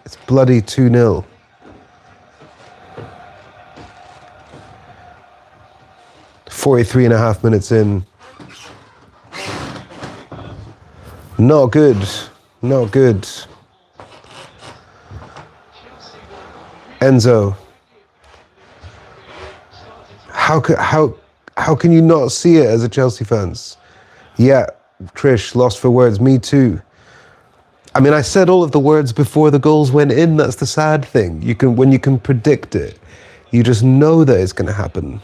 It's bloody 2-0. Forty-three and a half minutes in. Not good. Not good. Enzo. How can you not see it as a Chelsea fans? Yeah, Trish, lost for words. Me too. I mean, I said all of the words before the goals went in. That's the sad thing. When you can predict it, you just know that it's going to happen.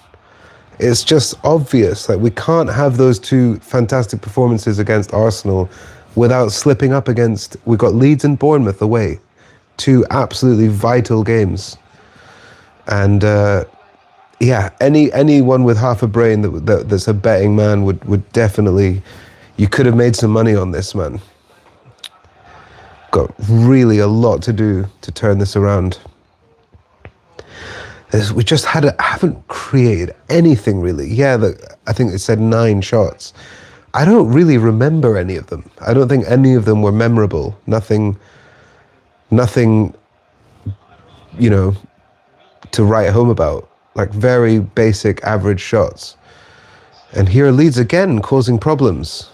It's just obvious. Like, we can't have those 2 fantastic performances against Arsenal without slipping up against. We've got Leeds and Bournemouth away, 2 absolutely vital games. And yeah, anyone with half a brain that's a betting man would definitely. You could have made some money on this, man. Got really a lot to do to turn this around. We just haven't created anything really. Yeah, I think it said 9 shots. I don't really remember any of them. I don't think any of them were memorable. Nothing, you know, to write home about. Like, very basic, average shots. And here are Leeds again, causing problems.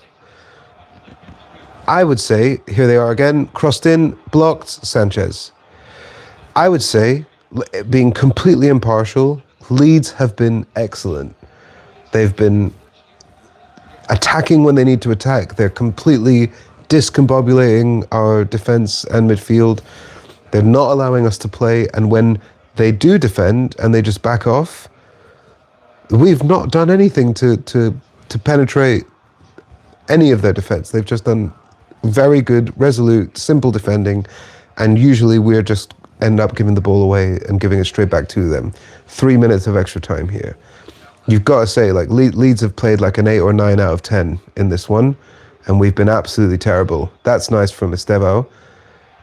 I would say, here they are again, crossed in, blocked, Sanchez. I would say, being completely impartial, Leeds have been excellent. They've been attacking when they need to attack. They're completely discombobulating our defence and midfield. They're not allowing us to play, and when they do defend and they just back off, we've not done anything to penetrate any of their defence. They've just done very good, resolute, simple defending, and usually we're just end up giving the ball away and giving it straight back to them. 3 minutes of extra time here. You've got to say, like, Leeds have played like an 8 or 9 out of 10 in this one, and we've been absolutely terrible. That's nice from Estevao.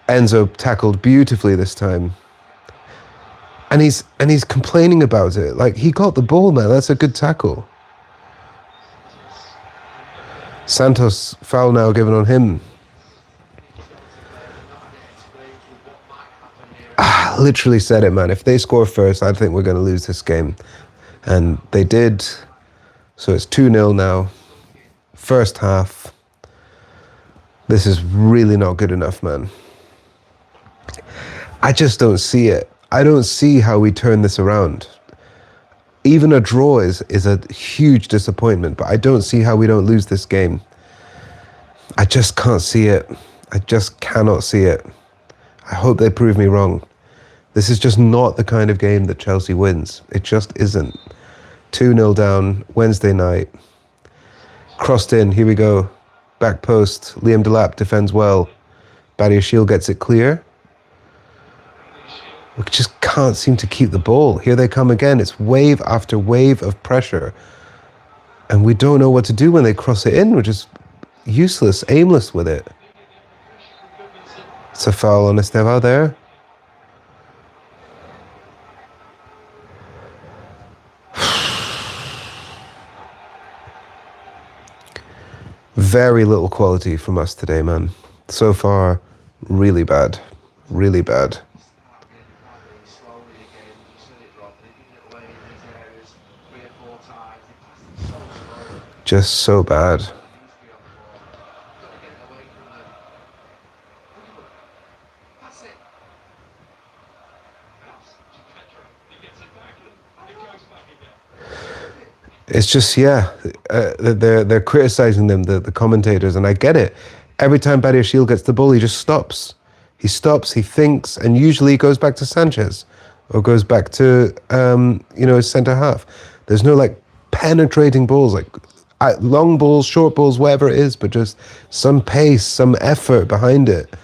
Enzo tackled beautifully this time. And he's complaining about it. Like, he got the ball, man. That's a good tackle. Santos, foul now given on him. Literally said it, man. If they score first, I think we're going to lose this game. And they did. So it's 2-0 now. First half. This is really not good enough, man. I just don't see it. I don't see how we turn this around. Even a draw is a huge disappointment, but I don't see how we don't lose this game. I just can't see it. I just cannot see it. I hope they prove me wrong. This is just not the kind of game that Chelsea wins. It just isn't. 2-0 down, Wednesday night. Crossed in, here we go. Back post, Liam Delap defends well. Badiashile gets it clear. We just can't seem to keep the ball. Here they come again. It's wave after wave of pressure. And we don't know what to do when they cross it in. We're just useless, aimless with it. It's a foul on Estevao there. Very little quality from us today, man. So far, really bad. Really bad. Just so bad. It's just, yeah, they're criticizing them, the commentators, and I get it. Every time Badiashile gets the ball, he just stops. He stops, he thinks, and usually he goes back to Sanchez or goes back to, his centre half. There's no, like, penetrating balls, like long balls, short balls, whatever it is, but just some pace, some effort behind it.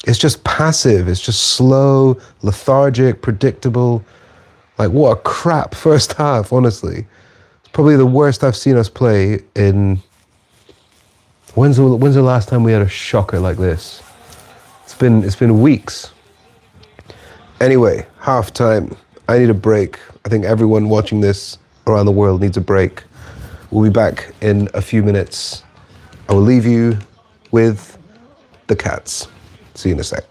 It's just passive. It's just slow, lethargic, predictable. Like, what a crap first half, honestly. Probably the worst I've seen us play in... When's the last time we had a shocker like this? It's been weeks. Anyway, half time. I need a break. I think everyone watching this around the world needs a break. We'll be back in a few minutes. I will leave you with the cats. See you in a sec.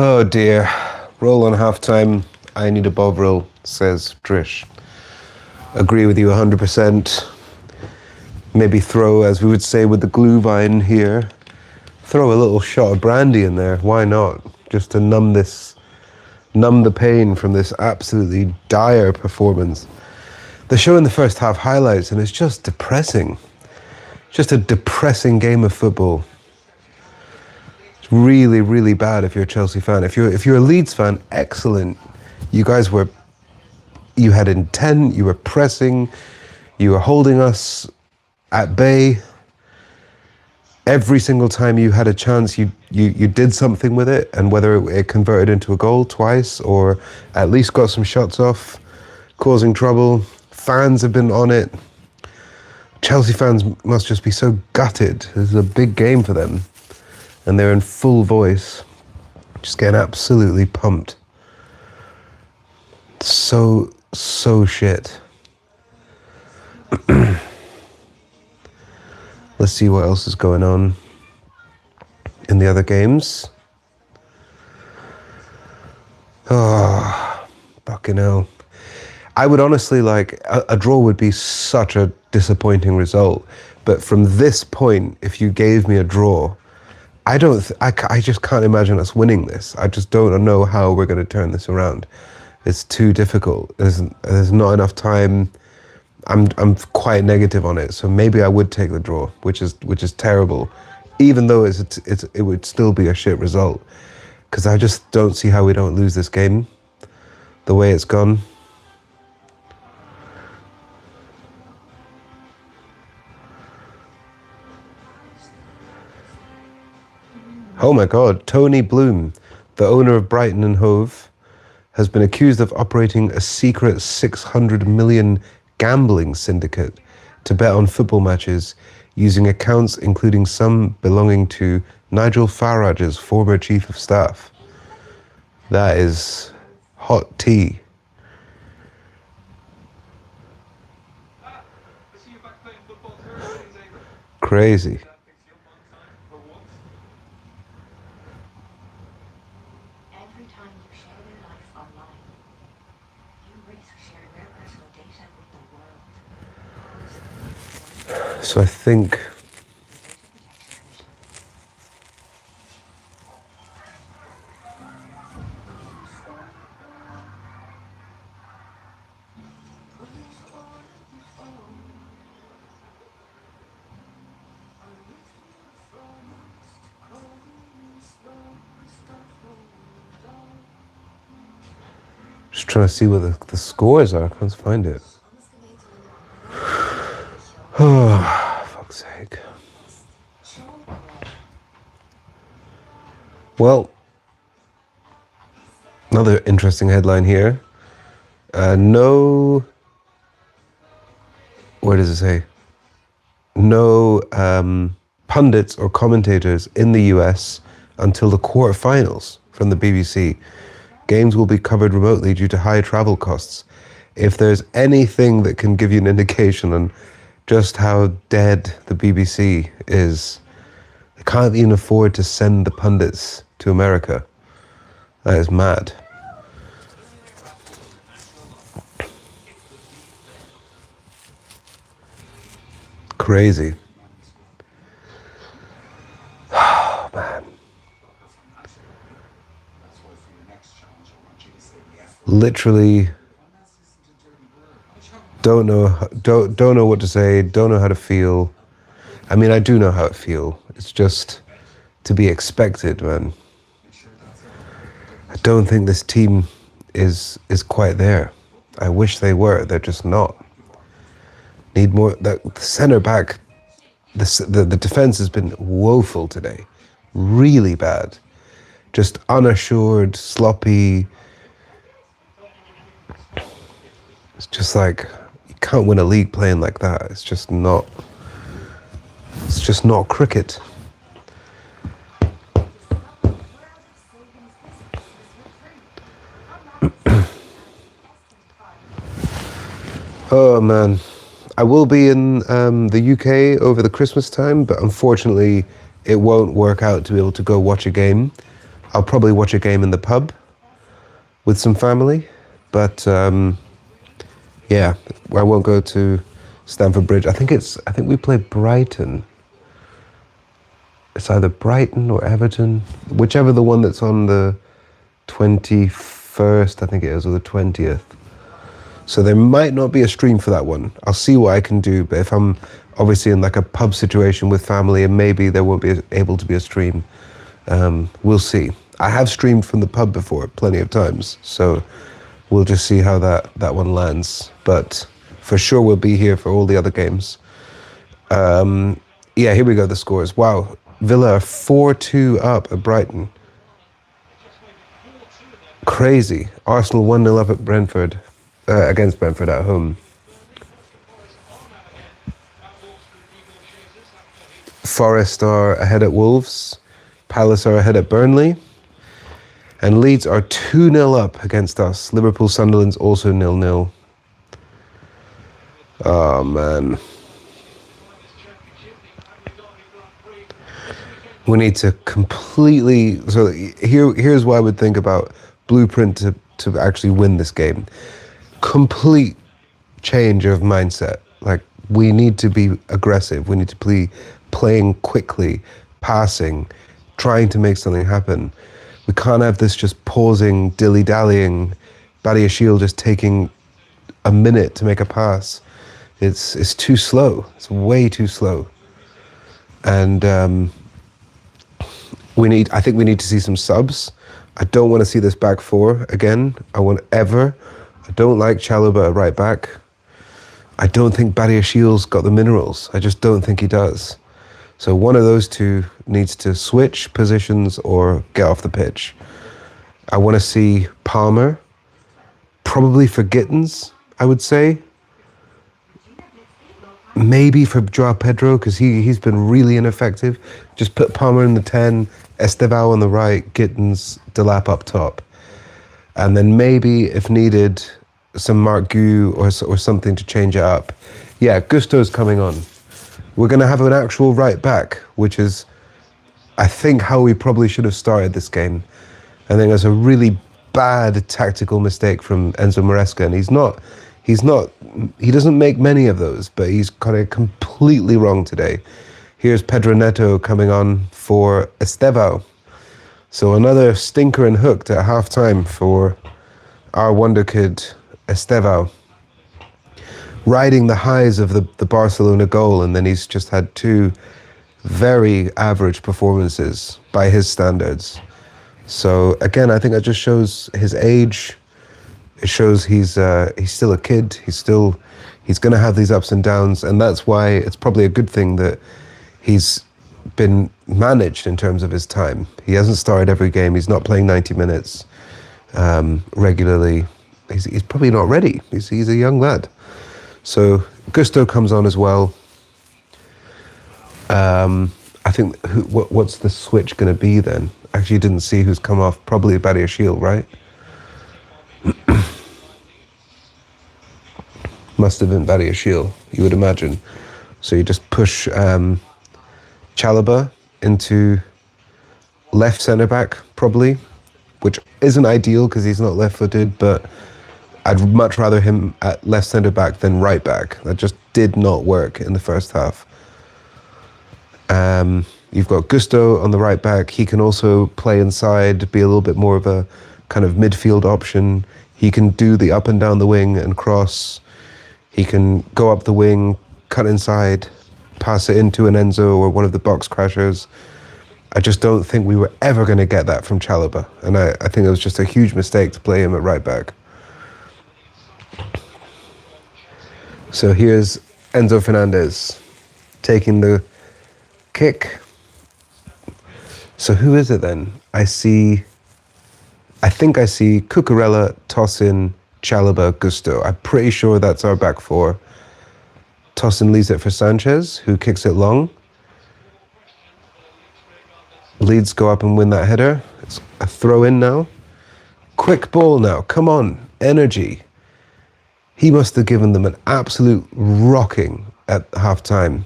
Oh dear. Roll on halftime. I need a Bovril, says Trish. Agree with you 100%. Maybe throw, as we would say with the glue vine here, throw a little shot of brandy in there. Why not? Just to numb the pain from this absolutely dire performance. The show in the first half highlights, and it's just depressing. Just a depressing game of football. It's really, really bad if you're a Chelsea fan. If you're a Leeds fan, excellent. You had intent, you were pressing, you were holding us at bay. Every single time you had a chance, you did something with it, and whether it converted into a goal twice or at least got some shots off, causing trouble. Fans have been on it. Chelsea fans must just be so gutted. This is a big game for them, and they're in full voice, just getting absolutely pumped. So shit. Let's see what else is going on in the other games. Oh, fucking hell. I would honestly like, a draw would be such a disappointing result. But from this point, if you gave me a draw, I just can't imagine us winning this. I just don't know how we're going to turn this around. It's too difficult. There's not enough time. I'm quite negative on it, so maybe I would take the draw, which is terrible, even though it would still be a shit result, because I just don't see how we don't lose this game, the way it's gone. Oh my God, Tony Bloom, the owner of Brighton and Hove, has been accused of operating a secret 600 million gambling syndicate to bet on football matches using accounts including some belonging to Nigel Farage's former chief of staff. That is hot tea. Crazy. So I think just trying to see what the scores are. I can't find it. Oh, fuck's sake. Well, another interesting headline here. No, where does it say? No pundits or commentators in the US until the quarterfinals from the BBC. Games will be covered remotely due to high travel costs. If there's anything that can give you an indication on just how dead the BBC is, they can't even afford to send the pundits to America. That is mad. Crazy. Oh, man. Literally don't know what to say, don't know how to feel. I mean, I do know how it feels. It's just to be expected, man. I don't think this team is quite there. I wish they were. They're just not. Need more. The centre back, the defense has been woeful today, really bad. Just unassured, sloppy. It's just like, you can't win a league playing like that. It's just not cricket. Oh man, I will be in the UK over the Christmas time, but unfortunately it won't work out to be able to go watch a game. I'll probably watch a game in the pub with some family, but yeah, I won't go to Stamford Bridge. I think we play Brighton. It's either Brighton or Everton, whichever the one that's on the 21st, I think it is, or the 20th. So there might not be a stream for that one. I'll see what I can do, but if I'm obviously in like a pub situation with family and maybe there won't be able to be a stream, we'll see. I have streamed from the pub before plenty of times, so we'll just see how that one lands. But for sure we'll be here for all the other games. Yeah, here we go, the scores. Wow, Villa are 4-2 up at Brighton. Crazy. Arsenal 1-0 up at Brentford, against Brentford at home. Forest are ahead at Wolves. Palace are ahead at Burnley. And Leeds are 2-0 up against us. Liverpool, Sunderland's also 0-0. Oh, man. We need to completely... So here's what I would think about blueprint to actually win this game. Complete change of mindset. Like, we need to be aggressive. We need to be playing quickly, passing, trying to make something happen. We can't have this just pausing, dilly-dallying, Badiashile just taking a minute to make a pass. It's too slow. It's way too slow. And I think we need to see some subs. I don't want to see this back four again. I don't like Chalobah at right back. I don't think Badiashile's got the minerals. I just don't think he does. So one of those two needs to switch positions or get off the pitch. I want to see Palmer, probably for Gittins, I would say. Maybe for Joao Pedro, because he's been really ineffective. Just put Palmer in the 10, Estevao on the right, Gittins, Delap up top. And then maybe, if needed, some Mark Gu or something to change it up. Yeah, Gusto's coming on. We're going to have an actual right back, which is, I think, how we probably should have started this game. I think that's a really bad tactical mistake from Enzo Maresca, and he doesn't make many of those, but he's got it completely wrong today. Here's Pedro Neto coming on for Estevao. So another stinker and hooked at half-time for our wonder kid, Estevao. Riding the highs of the Barcelona goal, and then he's just had two very average performances by his standards. So again, I think that just shows his age. It shows he's still a kid. He's going to have these ups and downs, and that's why it's probably a good thing that he's been managed in terms of his time. He hasn't started every game. He's not playing 90 minutes regularly. He's probably not ready. He's a young lad. So Gusto comes on as well. I think what's the switch going to be then? Actually, didn't see who's come off. Probably Badiashile, right? Must have been Badiashile, you would imagine. So you just push Chalobah into left centre back, probably, which isn't ideal because he's not left-footed, but I'd much rather him at left centre back than right back. That just did not work in the first half. You've got Gusto on the right back. He can also play inside, be a little bit more of a kind of midfield option. He can do the up and down the wing and cross. He can go up the wing, cut inside, pass it into an Enzo or one of the box crashers. I just don't think we were ever going to get that from Chalobah. And I think it was just a huge mistake to play him at right back. So here's Enzo Fernandez taking the kick. So who is it then? I think I see Cucurella, Tosin, Chalobah, Gusto. I'm pretty sure that's our back four. Tosin leaves it for Sanchez, who kicks it long. Leeds go up and win that header. It's a throw in now. Quick ball now, come on, energy. He must have given them an absolute rocking at half time.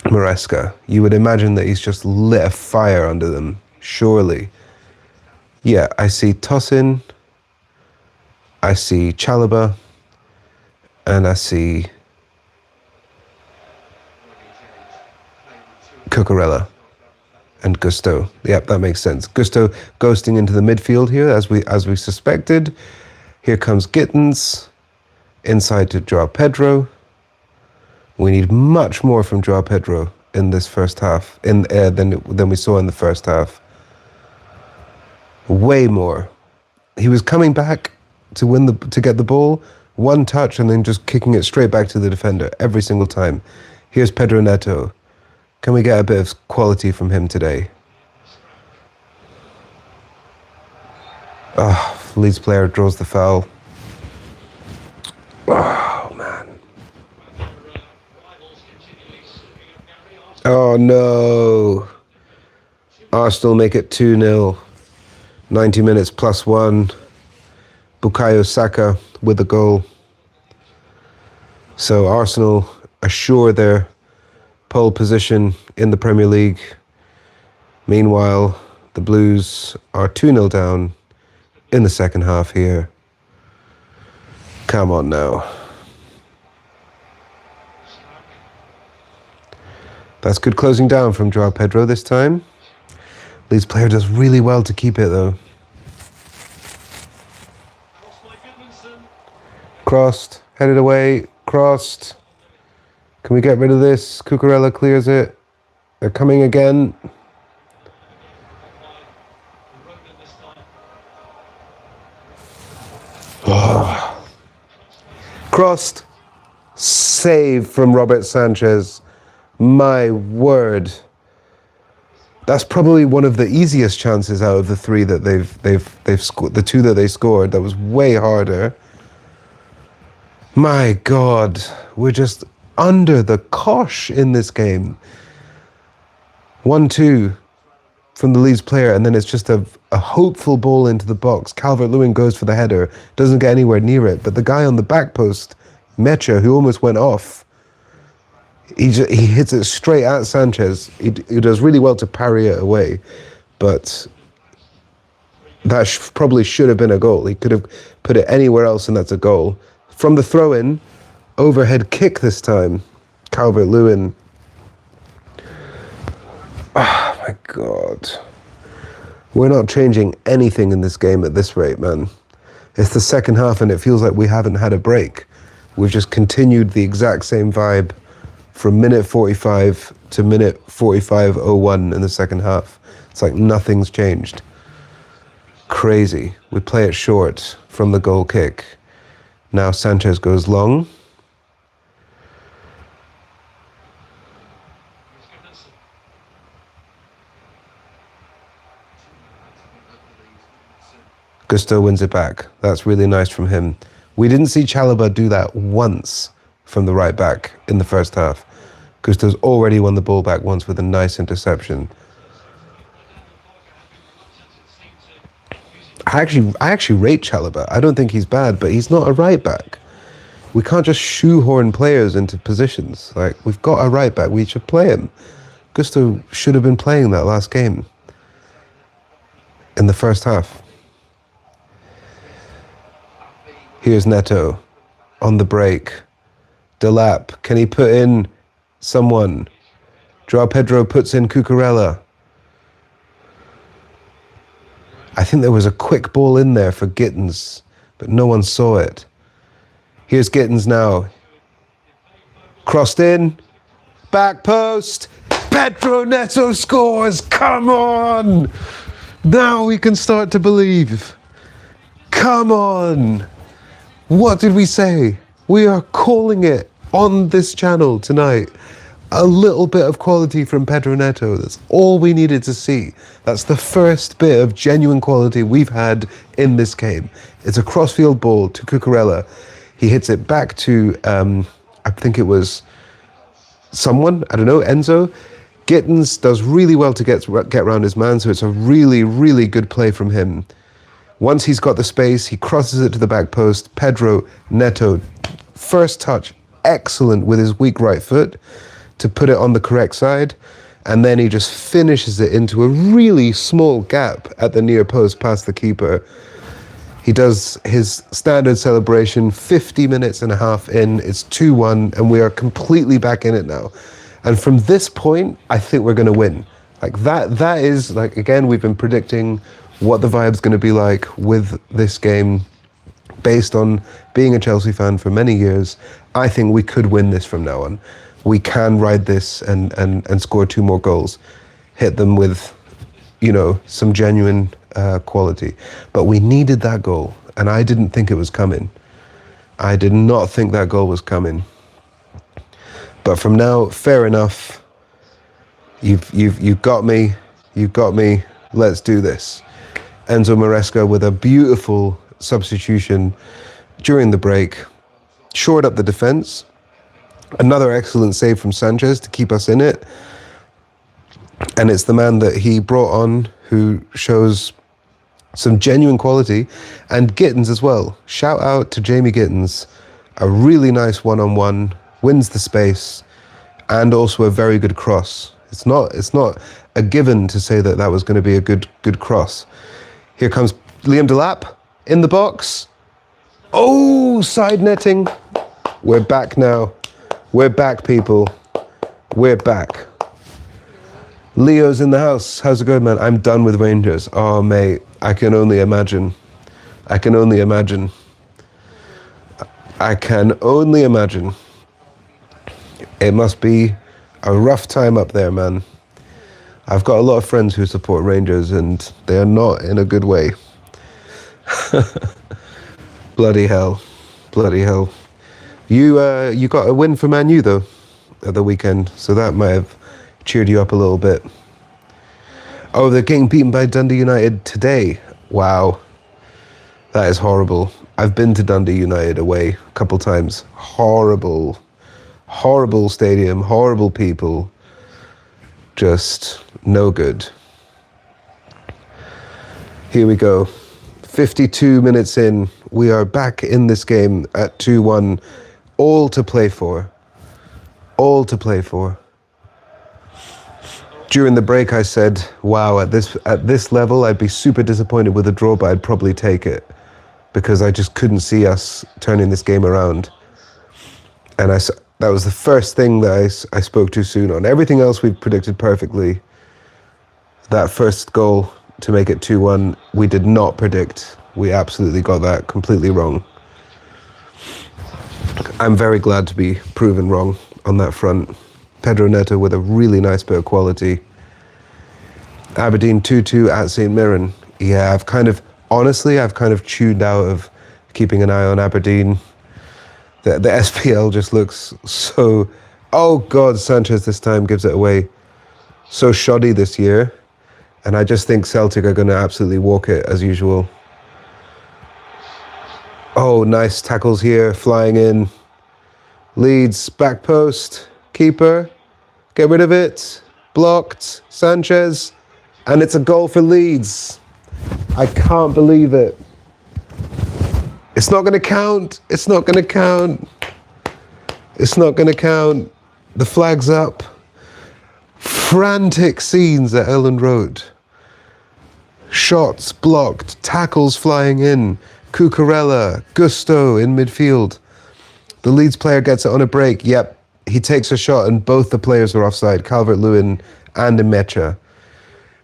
Maresca. You would imagine that he's just lit a fire under them, surely. Yeah, I see Tosin, I see Chalobah, and I see Cucurella and Gusto. Yep, that makes sense. Gusto ghosting into the midfield here, as we suspected. Here comes Gittins, inside to Joao Pedro. We need much more from Joao Pedro in this first half, than we saw in the first half. Way more. He was coming back to get the ball, one touch, and then just kicking it straight back to the defender every single time. Here's Pedro Neto. Can we get a bit of quality from him today? Leeds player draws the foul. Oh, man. Oh, no. Arsenal make it 2-0. 90 minutes +1. Bukayo Saka with the goal. So Arsenal assure their pole position in the Premier League. Meanwhile, the Blues are 2-0 down in the second half here. Come on now. That's good closing down from Joao Pedro this time. Leeds player does really well to keep it though. Crossed, headed away, crossed. Can we get rid of this? Cucurella clears it. They're coming again. Oh. Crossed. Save from Robert Sanchez. My word. That's probably one of the easiest chances out of the three that they've scored. The two that they scored, that was way harder. My God, we're just under the cosh in this game. 1-2 from the Leeds player, and then it's just a hopeful ball into the box. Calvert-Lewin goes for the header, doesn't get anywhere near it, but the guy on the back post, Mecha, who almost went off, he hits it straight at Sanchez. He does really well to parry it away, but that probably should have been a goal. He could have put it anywhere else, and that's a goal. From the throw-in, overhead kick this time. Calvert-Lewin. Oh my God. We're not changing anything in this game at this rate, man. It's the second half and it feels like we haven't had a break. We've just continued the exact same vibe from minute 45 to minute 45:01 in the second half. It's like nothing's changed. Crazy. We play it short from the goal kick. Now Sanchez goes long. Gusto wins it back. That's really nice from him. We didn't see Chalobah do that once from the right back in the first half. Gusto's already won the ball back once with a nice interception. I actually rate Chalobah. I don't think he's bad, but he's not a right back. We can't just shoehorn players into positions. Like, we've got a right back, we should play him. Gusto should have been playing that last game in the first half. Here's Neto on the break. Delap, can he put in someone? Joao Pedro puts in Cucurella. I think there was a quick ball in there for Gittins, but no one saw it. Here's Gittins now. Crossed in. Back post. Pedro Neto scores. Come on. Now we can start to believe. Come on. What did we say? We are calling it on this channel tonight. A little bit of quality from Pedro Neto. That's all we needed to see. That's the first bit of genuine quality we've had in this game. It's a crossfield ball to Cucurella. He hits it back to, I think it was someone, I don't know, Enzo. Gittins does really well to get around his man, so it's a really, really good play from him. Once he's got the space, he crosses it to the back post. Pedro Neto, first touch, excellent with his weak right foot. to put it on the correct side, and then he just finishes it into a really small gap at the near post past the keeper. He does his standard celebration, 50 minutes and a half in, it's 2-1, and we are completely back in it now. And from this point, I think we're going to win. Like that is, like, again, we've been predicting what the vibe's going to be like with this game based on being a Chelsea fan for many years. I think we could win this from now on. We can ride this and score 2 more goals, hit them with, you know, some genuine quality. But we needed that goal, and I didn't think it was coming. I did not think that goal was coming. But from now, fair enough. You've got me. You've got me. Let's do this. Enzo Maresca with a beautiful substitution during the break, shored up the defense. Another excellent save from Sanchez to keep us in it. And it's the man that he brought on who shows some genuine quality, and Gittins as well. Shout out to Jamie Gittins. A really nice one-on-one, wins the space, and also a very good cross. It's not a given to say that was going to be a good cross. Here comes Liam Delap in the box. Oh, side netting. We're back now. We're back, people. We're back. Leo's in the house. How's it going, man? I'm done with Rangers. Oh, mate, I can only imagine. I can only imagine. I can only imagine. It must be a rough time up there, man. I've got a lot of friends who support Rangers, and they are not in a good way. Bloody hell. Bloody hell. You got a win for Man U, though, at the weekend, so that might have cheered you up a little bit. Oh, they're getting beaten by Dundee United today. Wow. That is horrible. I've been to Dundee United away a couple times. Horrible. Horrible stadium, horrible people. Just no good. Here we go. 52 minutes in. We are back in this game at 2-1. All to play for. All to play for. During the break, I said, wow, at this level, I'd be super disappointed with a draw, but I'd probably take it because I just couldn't see us turning this game around. And that was the first thing that I spoke too soon on. Everything else we predicted perfectly. That first goal to make it 2-1, we did not predict. We absolutely got that completely wrong. I'm very glad to be proven wrong on that front. Pedro Neto with a really nice bit of quality. Aberdeen 2-2 at St Mirren. Yeah, I've kind of tuned out of keeping an eye on Aberdeen. The SPL just looks so... Oh God, Sanchez this time gives it away. So shoddy this year. And I just think Celtic are going to absolutely walk it as usual. Oh, nice tackles here, flying in. Leeds, back post, keeper, get rid of it, blocked, Sanchez, and it's a goal for Leeds. I can't believe it. It's not going to count. It's not going to count. It's not going to count. The flag's up. Frantic scenes at Elland Road. Shots blocked, tackles flying in, Cucurella, Gusto in midfield. The Leeds player gets it on a break. Yep, he takes a shot and both the players are offside, Calvert-Lewin and Imecha.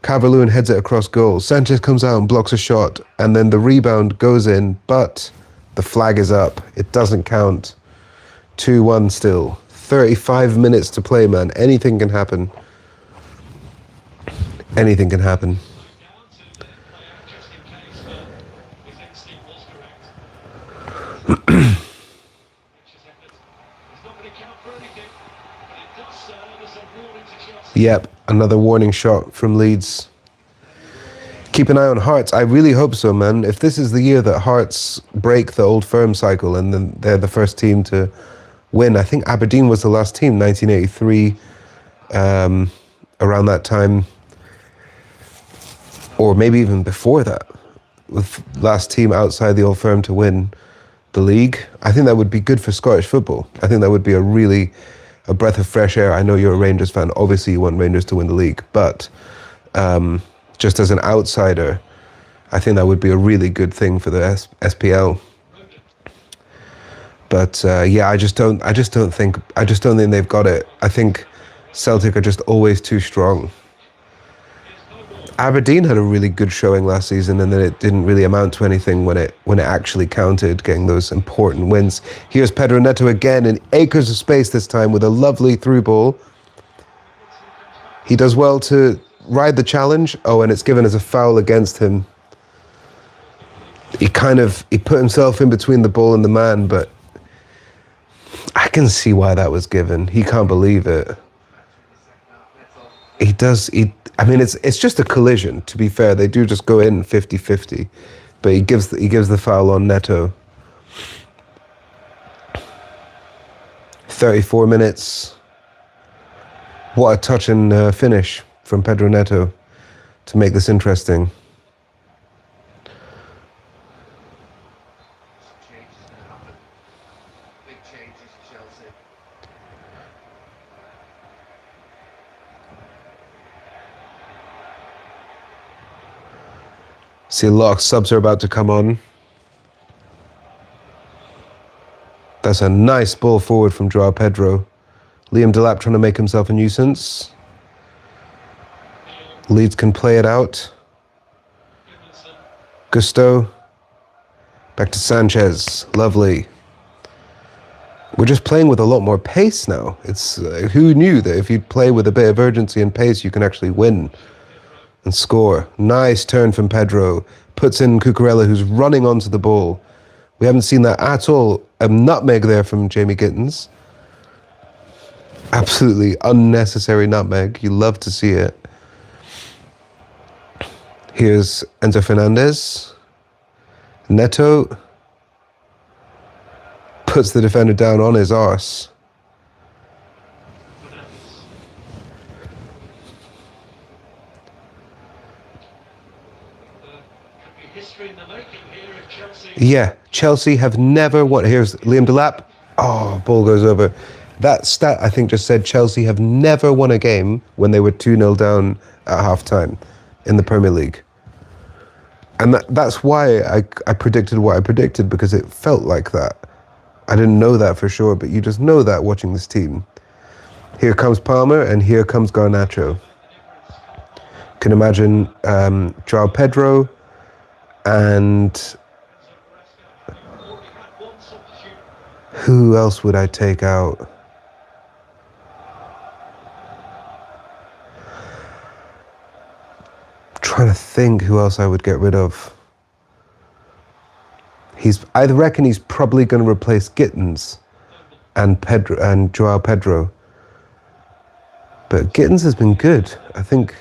Calvert-Lewin heads it across goal. Sanchez comes out and blocks a shot, and then the rebound goes in, but the flag is up. It doesn't count. 2-1 still. 35 minutes to play, man. Anything can happen. Anything can happen. Yep, another warning shot from Leeds. Keep an eye on Hearts. I really hope so, man. If this is the year that Hearts break the Old Firm cycle and then they're the first team to win. I think Aberdeen was the last team, 1983, around that time. Or maybe even before that, with last team outside the Old Firm to win the league. I think that would be good for Scottish football. I think that would be a really a breath of fresh air. I know you're a Rangers fan. Obviously, you want Rangers to win the league, but just as an outsider, I think that would be a really good thing for the SPL. But yeah, I just don't think they've got it. I think Celtic are just always too strong. Aberdeen had a really good showing last season, and then it didn't really amount to anything when it actually counted, getting those important wins. Here's Pedro Neto again in acres of space this time with a lovely through ball. He does well to ride the challenge. Oh, and it's given as a foul against him. He put himself in between the ball and the man, but I can see why that was given. He can't believe it. I mean, it's just a collision, to be fair. They do just go in 50-50. But he gives the foul on Neto. 34 minutes. What a touch and finish from Pedro Neto to make this interesting. See, a lot of subs are about to come on. That's a nice ball forward from Joao Pedro. Liam Delap trying to make himself a nuisance. Leeds can play it out. Gusto. Back to Sanchez. Lovely. We're just playing with a lot more pace now. It's who knew that if you play with a bit of urgency and pace, you can actually win and score. Nice turn from Pedro. Puts in Cucurella, who's running onto the ball. We haven't seen that at all. A nutmeg there from Jamie Gittins. Absolutely unnecessary nutmeg. You love to see it. Here's Enzo Fernandez. Neto puts the defender down on his arse. Yeah, Chelsea have never won. Here's Liam Delap. Oh, ball goes over. That stat, I think, just said Chelsea have never won a game when they were 2-0 down at half-time in the Premier League. And that's why I predicted what I predicted, because it felt like that. I didn't know that for sure, but you just know that watching this team. Here comes Palmer, and here comes Garnacho. Can imagine Joao Pedro and who else would I take out? Trying to think who else I would get rid of. I reckon he's probably going to replace Gittins and Pedro and Joao Pedro. But Gittins has been good. I think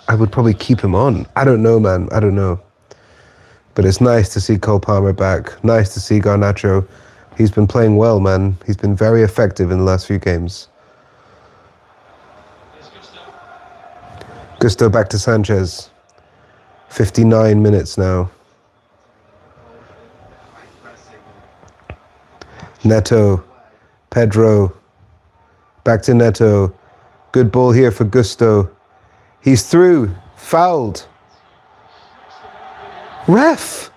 I would probably keep him on. I don't know, man. I don't know. But it's nice to see Cole Palmer back. Nice to see Garnacho. He's been playing well, man. He's been very effective in the last few games. Gusto back to Sanchez. 59 minutes now. Neto. Pedro. Back to Neto. Good ball here for Gusto. He's through. Fouled. Ref!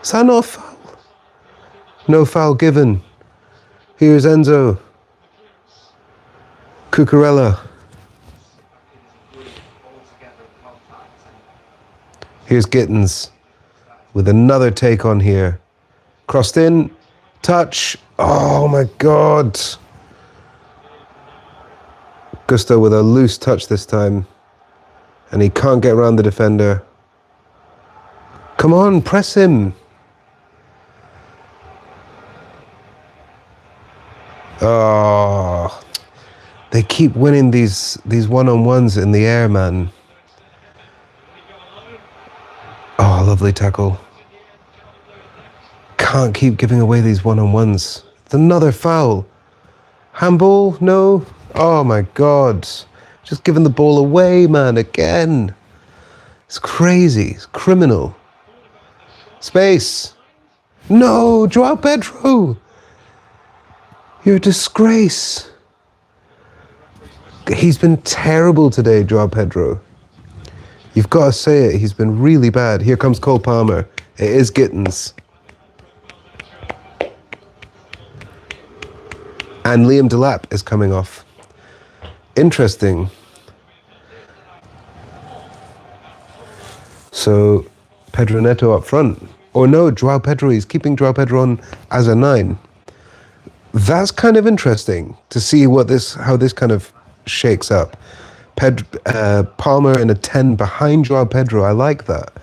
Is that not a foul? No foul given. Here's Enzo. Cucurella. Here's Gittins with another take on here. Crossed in. Touch. Oh my God. Gusto with a loose touch this time. And he can't get around the defender. Come on, press him. Oh, they keep winning these one-on-ones in the air, man. Oh, lovely tackle. Can't keep giving away these one-on-ones. It's another foul. Handball? No. Oh my God. Just giving the ball away, man, again. It's crazy. It's criminal. Space. No, Joao Pedro. You're a disgrace. He's been terrible today, Joao Pedro. You've got to say it. He's been really bad. Here comes Cole Palmer. It is Gittins. And Liam Delap is coming off. Interesting. So, Pedro Neto up front. Or no, Joao Pedro. He's keeping Joao Pedro on as a 9. That's kind of interesting to see how this kind of shakes up. Palmer in a 10 behind Joao Pedro. I like that.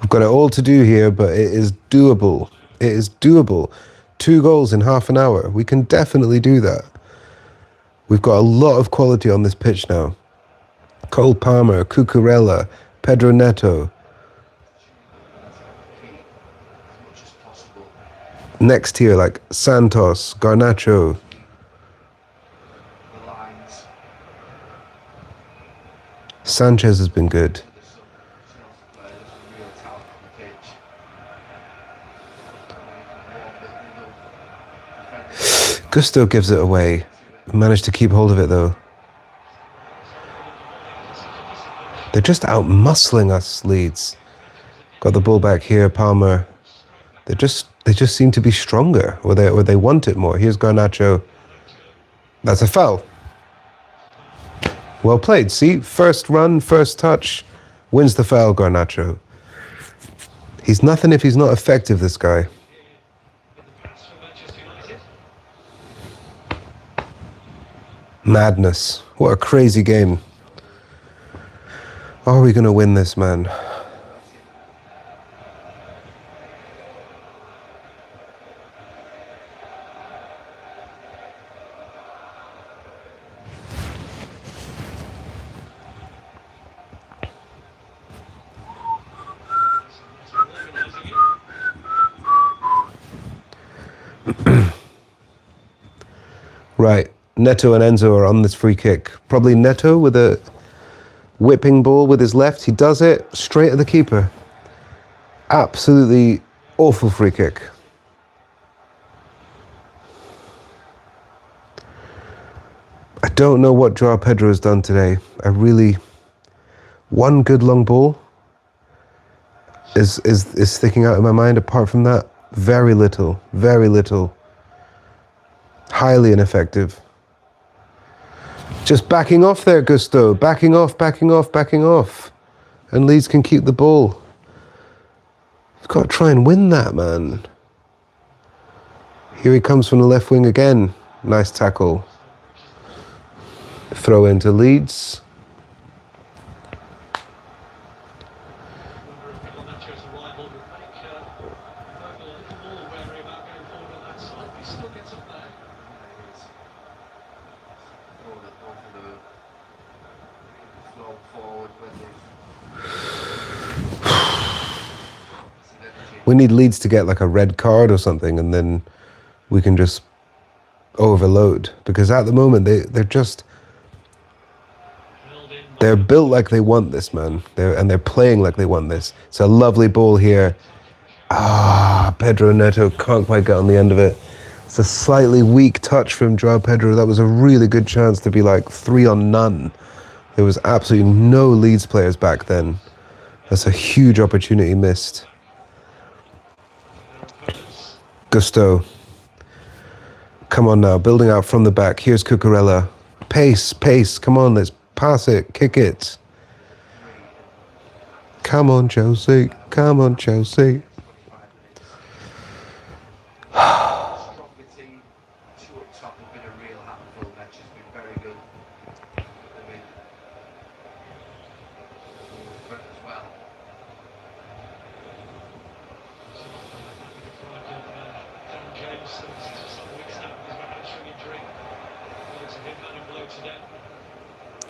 We've got it all to do here, but it is doable. It is doable. 2 goals in half an hour. We can definitely do that. We've got a lot of quality on this pitch now. Cole Palmer, Cucurella, Pedro Neto. Next here, like Santos, Garnacho. Sanchez has been good. Gusto gives it away. Managed to keep hold of it though. They're just out-muscling us, Leeds. Got the ball back here, Palmer. They just seem to be stronger, or they want it more. Here's Garnacho. That's a foul. Well played. See, first run, first touch, wins the foul, Garnacho. He's nothing if he's not effective, this guy. Madness. What a crazy game. Are we going to win this, man? Right. Neto and Enzo are on this free kick. Probably Neto with a whipping ball with his left. He does it straight at the keeper. Absolutely awful free kick. I don't know what Joao Pedro has done today. One good long ball is sticking out in my mind. Apart from that, very little, very little. Highly ineffective. Just backing off there, Gusto. Backing off, backing off, backing off. And Leeds can keep the ball. We've got to try and win that, man. Here he comes from the left wing again. Nice tackle. Throw into Leeds. We need Leeds to get like a red card or something, and then we can just overload. Because at the moment, they're built like they want this, man. They're playing like they want this. It's a lovely ball here. Pedro Neto can't quite get on the end of it. It's a slightly weak touch from Joao Pedro. That was a really good chance to be like 3 on none. There was absolutely no Leeds players back then. That's a huge opportunity missed. Gusto. Come on now, building out from the back. Here's Cucurella. Pace, pace. Come on, let's pass it, kick it. Come on, Chelsea. Come on, Chelsea.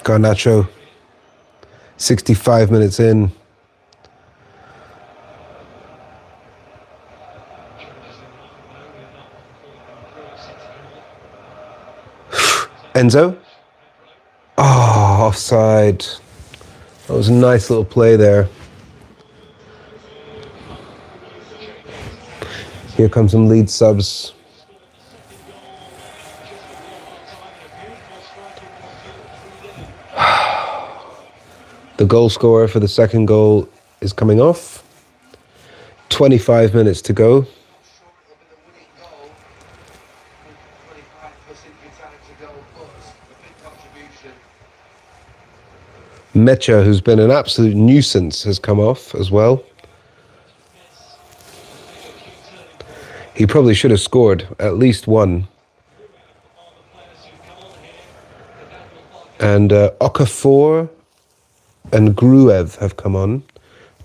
Garnacho. 65 minutes in. Enzo? Oh, offside. That was a nice little play there. Here comes some Leeds subs. The goal scorer for the second goal is coming off. 25 minutes to go. Mecha, who's been an absolute nuisance, has come off as well. He probably should have scored at least one. And Okafor and Gruev have come on.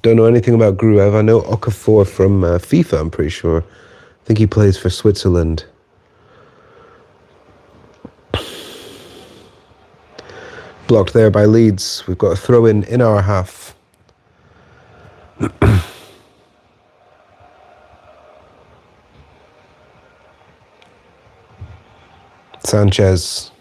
Don't know anything about Gruev. I know Okafor from FIFA, I'm pretty sure. I think he plays for Switzerland. Blocked there by Leeds. We've got a throw in our half. Sanchez.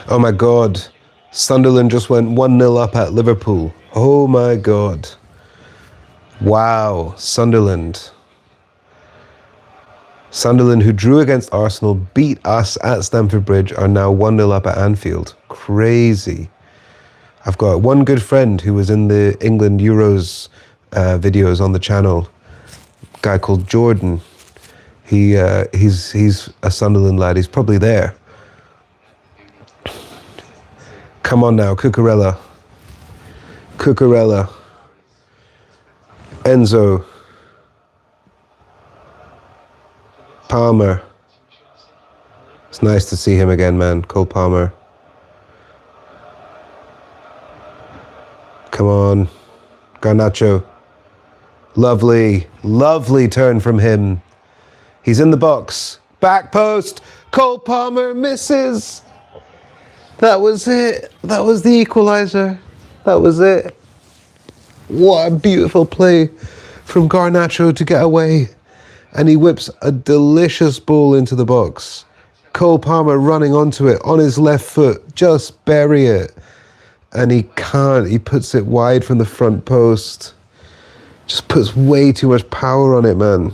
Oh my God. Sunderland just went 1-0 up at Liverpool. Oh my God. Wow. Sunderland. Sunderland, who drew against Arsenal, beat us at Stamford Bridge, are now 1-0 up at Anfield. Crazy. I've got one good friend who was in the England Euros videos on the channel. A guy called Jordan. He's a Sunderland lad. He's probably there. Come on now, Cucurella. Cucurella. Enzo. Palmer. It's nice to see him again, man. Cole Palmer. Come on. Garnacho. Lovely, lovely turn from him. He's in the box. Back post. Cole Palmer misses. That was it. That was the equaliser. That was it. What a beautiful play from Garnacho to get away. And he whips a delicious ball into the box. Cole Palmer running onto it on his left foot. Just bury it. And he can't. He puts it wide from the front post. Just puts way too much power on it, man.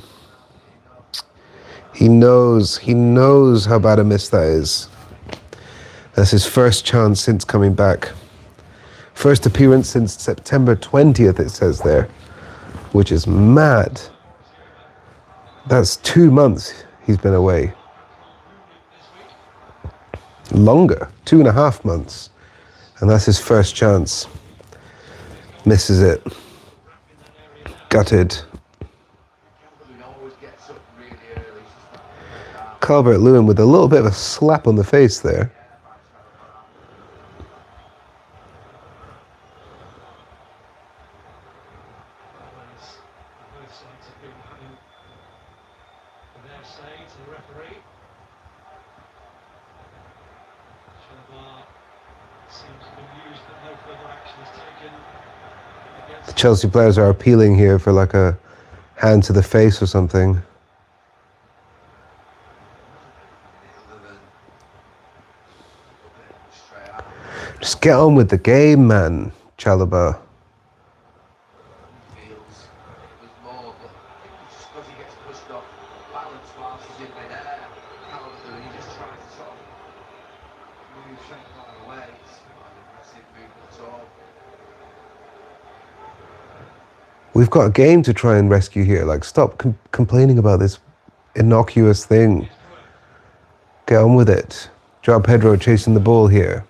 He knows how bad a miss that is. That's his first chance since coming back. First appearance since September 20th, it says there, which is mad. That's 2 months he's been away. Longer, 2.5 months. And that's his first chance. Misses it. Gutted. Calvert-Lewin with a little bit of a slap on the face there. The Chelsea players are appealing here for like a hand to the face or something. Just get on with the game, man, Chalobah. We've got a game to try and rescue here. Like, stop complaining about this innocuous thing. Get on with it. João Pedro chasing the ball here.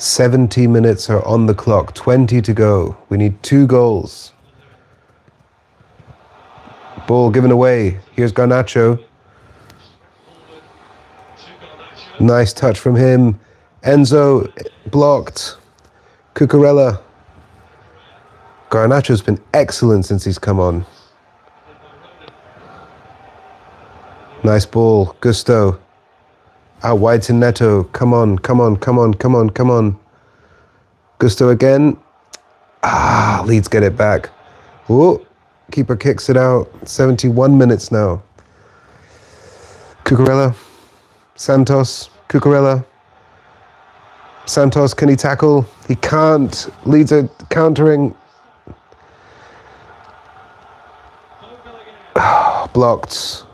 70 minutes are on the clock, 20 to go. We need 2 goals. Ball given away. Here's Garnacho. Nice touch from him. Enzo blocked. Cucurella. Garnacho's been excellent since he's come on. Nice ball. Gusto. Out wide to Neto. Come on, come on, come on, come on, come on. Gusto again. Leeds get it back. Whoa. Keeper kicks it out. 71 minutes now. Cucurella. Santos. Cucurella. Santos, can he tackle? He can't. Leeds are countering. Blocked.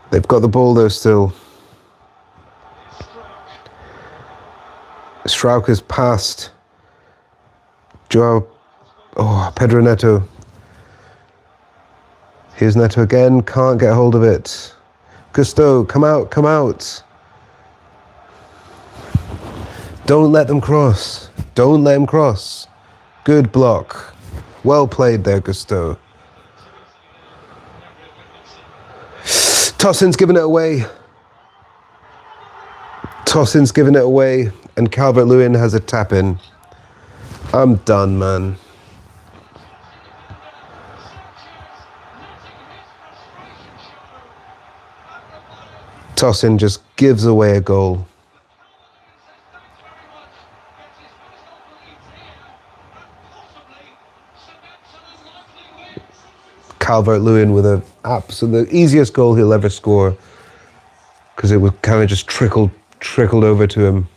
They've got the ball though still. Strauch has passed. Pedro Neto. Here's Neto again. Can't get hold of it. Gusto, come out, come out. Don't let them cross. Don't let him cross. Good block. Well played there, Gusto. Tossin's given it away. Tossin's given it away, and Calvert-Lewin has a tap in. I'm done, man. Tossin just gives away a goal. Calvert-Lewin with the easiest goal he'll ever score, because it was kind of just trickled over to him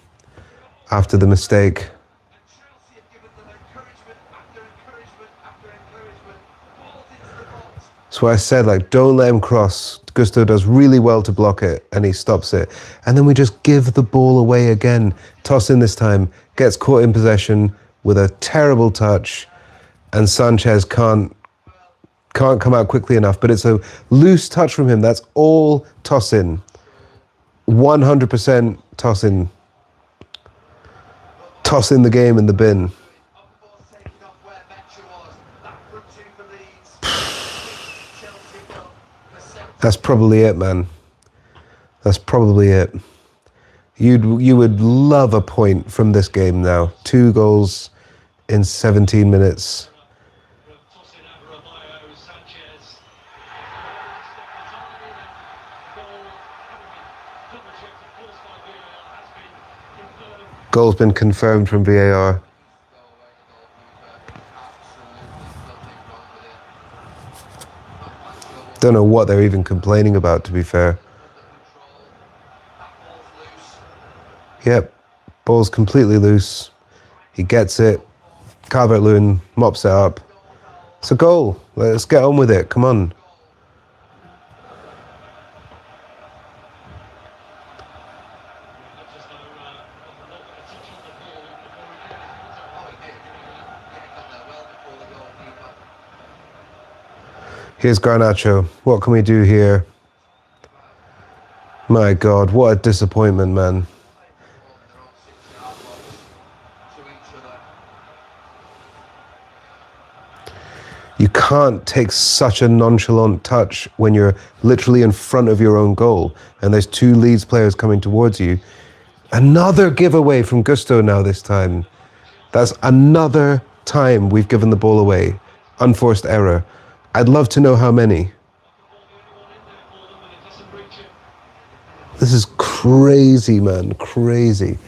after the mistake. So I said, like, don't let him cross. Gusto does really well to block it, and he stops it. And then we just give the ball away again. Tossin this time gets caught in possession with a terrible touch, and Sanchez can't come out quickly enough. But it's a loose touch from him. That's all Tossin. 100% Tossin. Tossing the game in the bin. That's probably it, man. That's probably it. You would love a point from this game now. 2 goals in 17 minutes. Goal's been confirmed from VAR. Don't know what they're even complaining about, to be fair. Yep, ball's completely loose. He gets it. Calvert-Lewin mops it up. It's a goal. Let's get on with it. Come on. Here's Garnacho. What can we do here? My God, what a disappointment, man. You can't take such a nonchalant touch when you're literally in front of your own goal and there's 2 Leeds players coming towards you. Another giveaway from Gusto now this time. That's another time we've given the ball away. Unforced error. I'd love to know how many. This is crazy, man, crazy.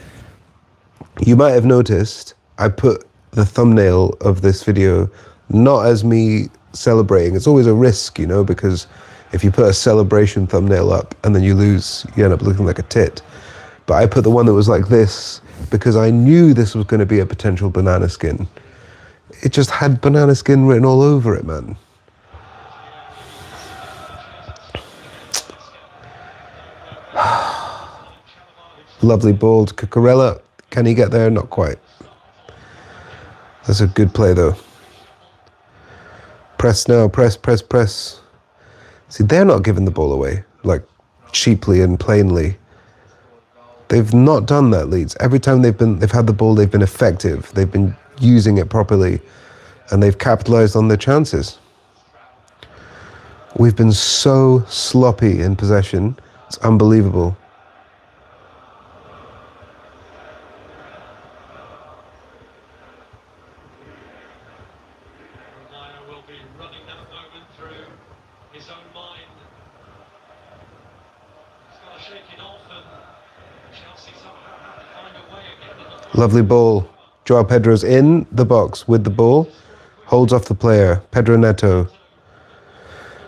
You might have noticed I put the thumbnail of this video not as me celebrating. It's always a risk, you know, because if you put a celebration thumbnail up and then you lose, you end up looking like a tit. But I put the one that was like this because I knew this was going to be a potential banana skin. It just had banana skin written all over it, man. Lovely ball to Cucurella. Can he get there? Not quite. That's a good play, though. Press now. Press, press, press. See, they're not giving the ball away, like, cheaply and plainly. They've not done that, Leeds. Every time they've had the ball, they've been effective. They've been using it properly, and they've capitalised on their chances. We've been so sloppy in possession. It's unbelievable. Lovely ball. Joao Pedro's in the box with the ball. Holds off the player. Pedro Neto.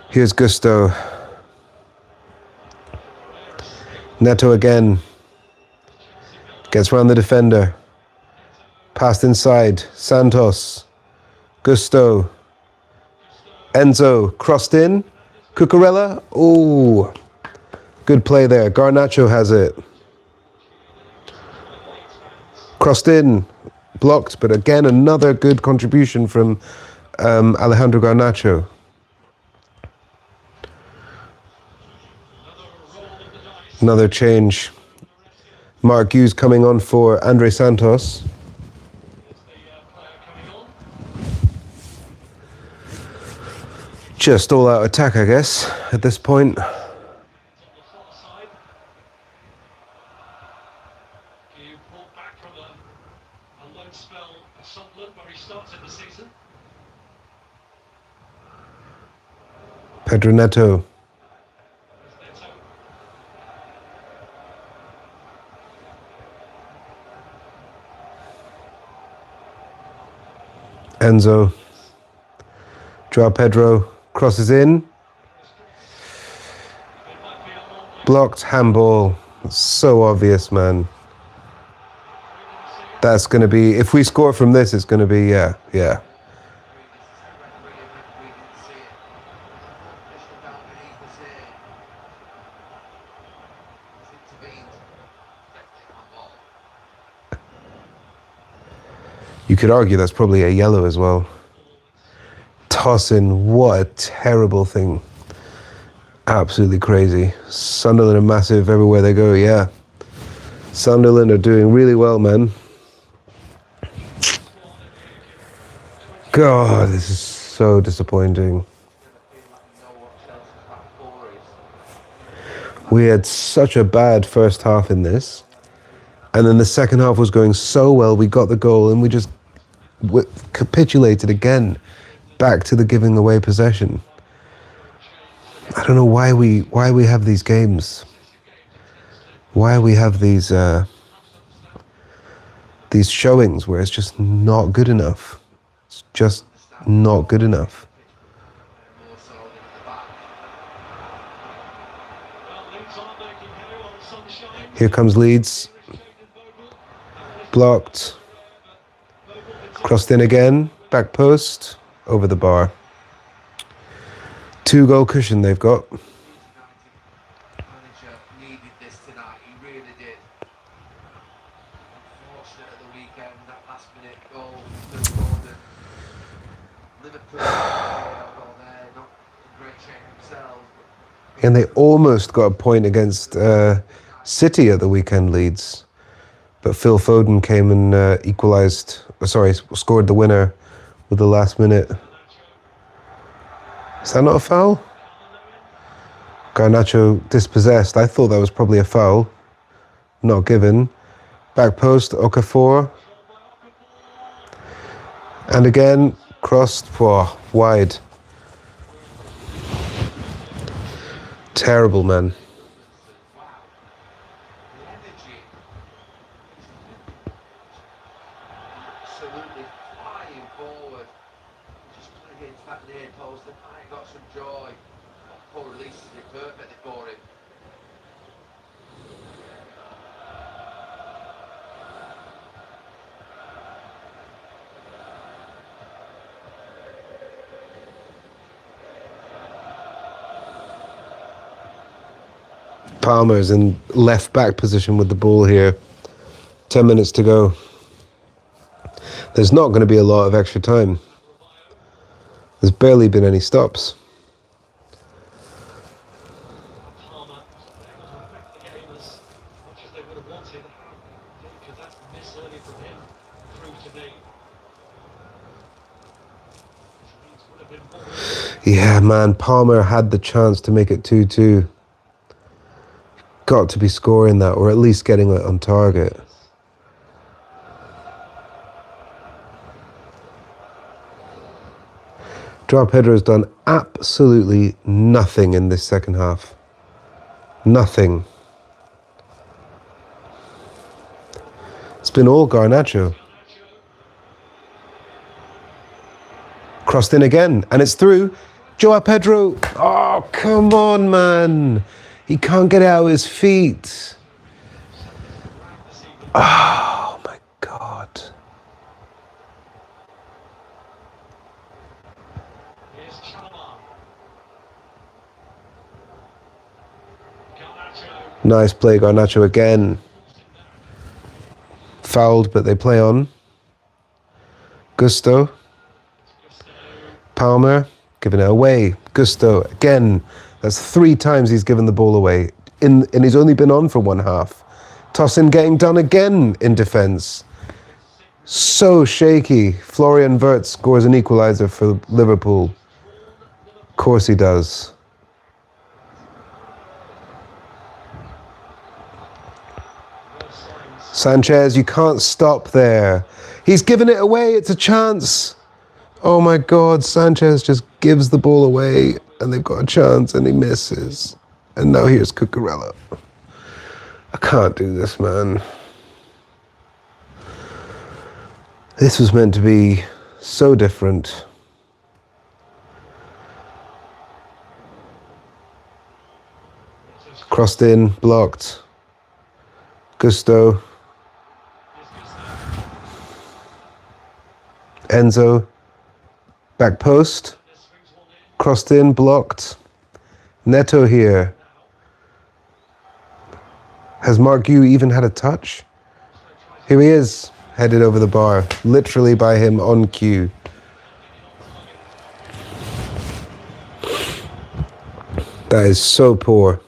Here's Gusto. Neto again. Gets round the defender. Passed inside. Santos. Gusto. Enzo. Crossed in. Cucurella. Ooh. Good play there. Garnacho has it. Crossed in. Blocked, but again, another good contribution from Alejandro Garnacho. Another change. Mark Hughes coming on for Andre Santos. Just all-out attack, I guess, at this point. Pedro Neto. Enzo. Joao Pedro crosses in. Blocked, handball. So obvious, man. That's going to be, if we score from this, it's going to be, yeah. You could argue that's probably a yellow as well. Tossing, what a terrible thing. Absolutely crazy. Sunderland are massive everywhere they go, yeah. Sunderland are doing really well, man. God, this is so disappointing. We had such a bad first half in this. And then the second half was going so well. We got the goal and we just capitulated again. Back to the giving away possession. I don't know why we have these games. Why we have these showings where it's just not good enough. It's just not good enough. Here comes Leeds. Blocked. Crossed in again. Back post. Over the bar. 2-goal cushion they've got. And they almost got a point against City at the weekend, Leeds. But Phil Foden came and scored the winner with the last minute. Is that not a foul? Garnacho dispossessed. I thought that was probably a foul. Not given. Back post, Okafor. And again, crossed, wide. Terrible, man. Palmer's in left back position with the ball here. 10 minutes to go. There's not going to be a lot of extra time. There's barely been any stops. Yeah, man, Palmer had the chance to make it 2-2. Got to be scoring that, or at least getting it on target. João Pedro's done absolutely nothing in this second half. Nothing. It's been all Garnacho. Crossed in again, and it's through. João Pedro. Oh, come on, man. He can't get out of his feet. Oh, my God. Nice play, Garnacho again. Fouled, but they play on. Gusto. Palmer, giving it away. Gusto, again. That's 3 times he's given the ball away. And he's only been on for one half. Tosin getting done again in defence. So shaky. Florian Wirtz scores an equaliser for Liverpool. Of course he does. Sanchez, you can't stop there. He's given it away. It's a chance. Oh my God, Sanchez just gives the ball away and they've got a chance and he misses. And now here's Cucurella. I can't do this, man. This was meant to be so different. Crossed in, blocked. Gusto. Enzo. Back post. Crossed in, blocked. Neto here. Has Mark Gu even had a touch? Here he is, headed over the bar, literally by him on cue. That is so poor.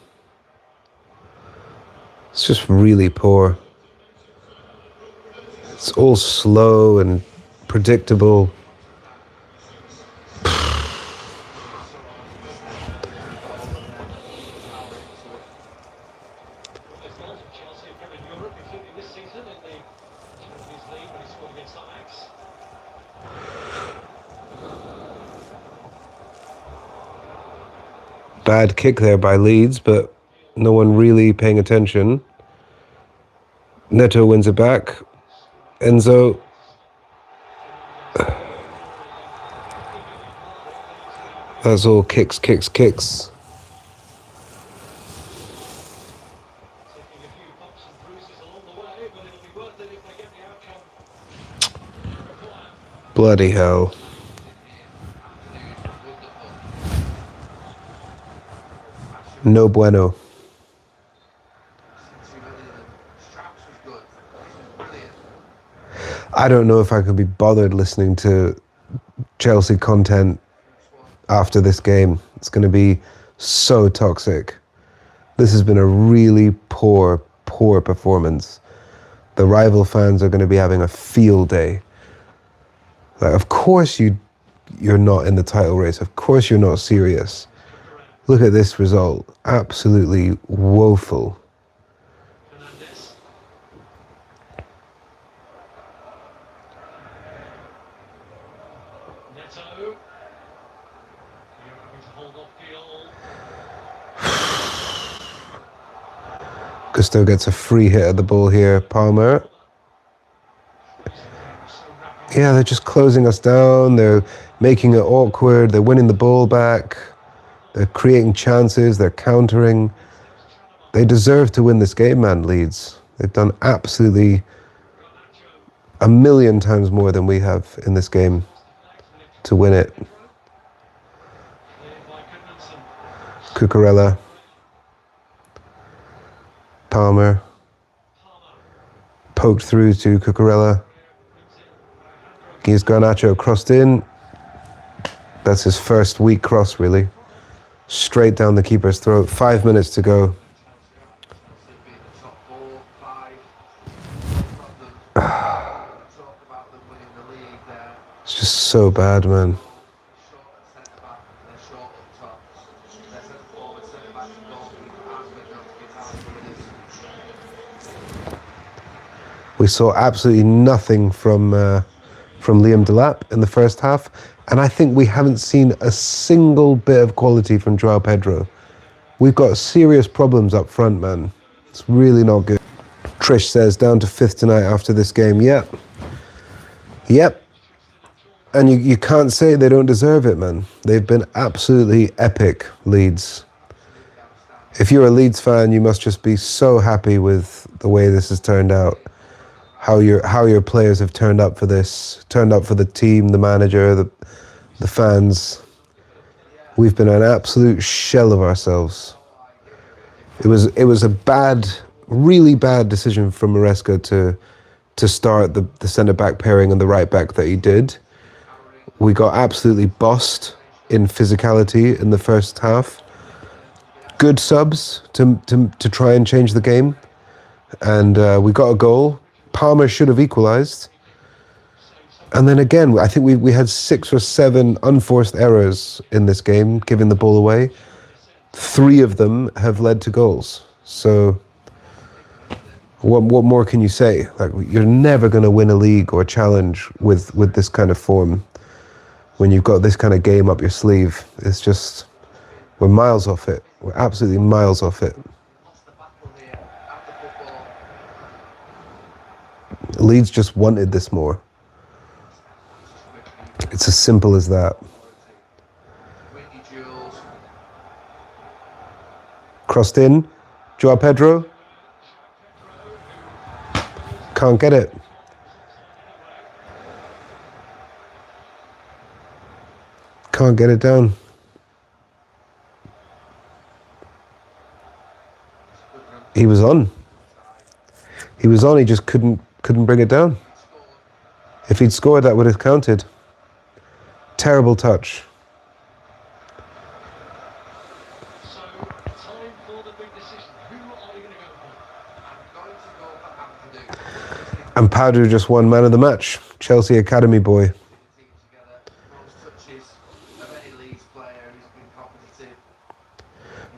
It's just really poor. It's all slow and predictable. Bad kick there by Leeds, but no one really paying attention. Neto wins it back. Enzo. That's all kicks, kicks, kicks. Bloody hell. No bueno. I don't know if I could be bothered listening to Chelsea content after this game. It's going to be so toxic. This has been a really poor performance. The rival fans are going to be having a field day. Like, of course you're not in the title race. Of course you're not serious. Look at this result. Absolutely woeful. Gusto gets a free hit at the ball here. Palmer. Yeah, they're just closing us down. They're making it awkward. They're winning the ball back. They're creating chances. They're countering. They deserve to win this game, man, Leeds. They've done absolutely a million times more than we have in this game to win it. Cucurella. Palmer. Poked through to Cucurella. Here's Garnacho crossed in. That's his first weak cross, really. Straight down the keeper's throat. 5 minutes to go. It's just so bad, man. We saw absolutely nothing from Liam Delap in the first half, and I think we haven't seen a single bit of quality from Joao Pedro. We've got serious problems up front, man. It's really not good. Trish says, down to 5th tonight after this game. Yep. Yep. And you can't say they don't deserve it, man. They've been absolutely epic, Leeds. If you're a Leeds fan, you must just be so happy with the way this has turned out. How your players have turned up for this, turned up for the team, the manager, the fans. We've been an absolute shell of ourselves. It was a bad, really bad decision from Maresca to start the centre-back pairing and the right-back that he did. We got absolutely bossed in physicality in the first half. Good subs to try and change the game. And we got a goal. Palmer should have equalised. And then again, I think we had 6 or 7 unforced errors in this game, giving the ball away. 3 of them have led to goals. So what more can you say? Like, you're never going to win a league or challenge with this kind of form. When you've got this kind of game up your sleeve, it's just, we're miles off it. We're absolutely miles off it. Leeds just wanted this more. It's as simple as that. Crossed in, Joao Pedro. Can't get it. Can't get it down. He was on. He was on, he just couldn't bring it down. If he'd scored, that would have counted. Terrible touch. And Padu just won man of the match. Chelsea Academy boy.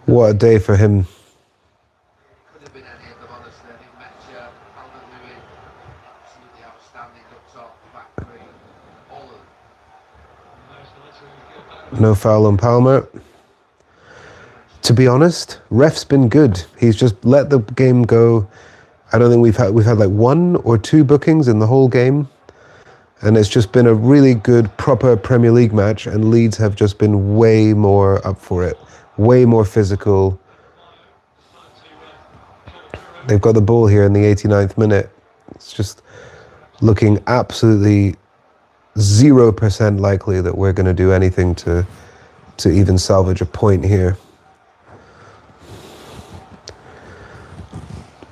What a day for him. No foul on Palmer. To be honest, ref's been good. He's just let the game go. I don't think we've had like 1 or 2 bookings in the whole game. And it's just been a really good, proper Premier League match, and Leeds have just been way more up for it. Way more physical. They've got the ball here in the 89th minute. It's just looking absolutely 0% likely that we're going to do anything to even salvage a point here.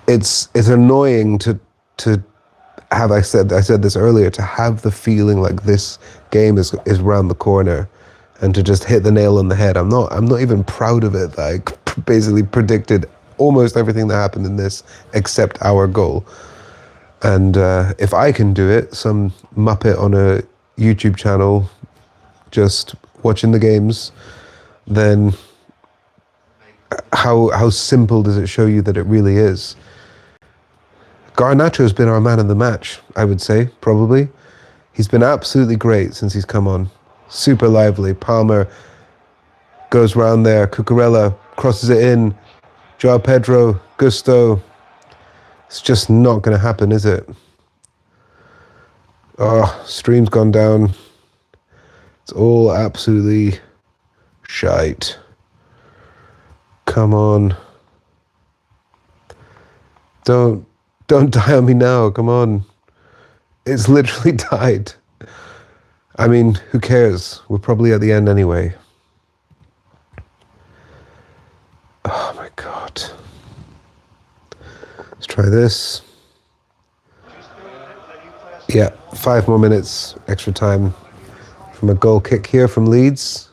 It's annoying to have, I said this earlier, to have the feeling like this game is round the corner, and to just hit the nail on the head. I'm not even proud of it that I basically predicted almost everything that happened in this except our goal. And if I can do it, some muppet on a YouTube channel just watching the games, then how simple does it show you that it really is? Garnacho's been our man of the match, I would say, probably. He's been absolutely great since he's come on. Super lively. Palmer goes round there. Cucurella crosses it in. Joao Pedro, Gusto. It's just not going to happen, is it? Oh, stream's gone down. It's all absolutely shite. Come on. Don't die on me now, come on. It's literally died. I mean, who cares? We're probably at the end anyway. Oh my God. Let's try this. Yeah, 5 more minutes extra time from a goal kick here from Leeds.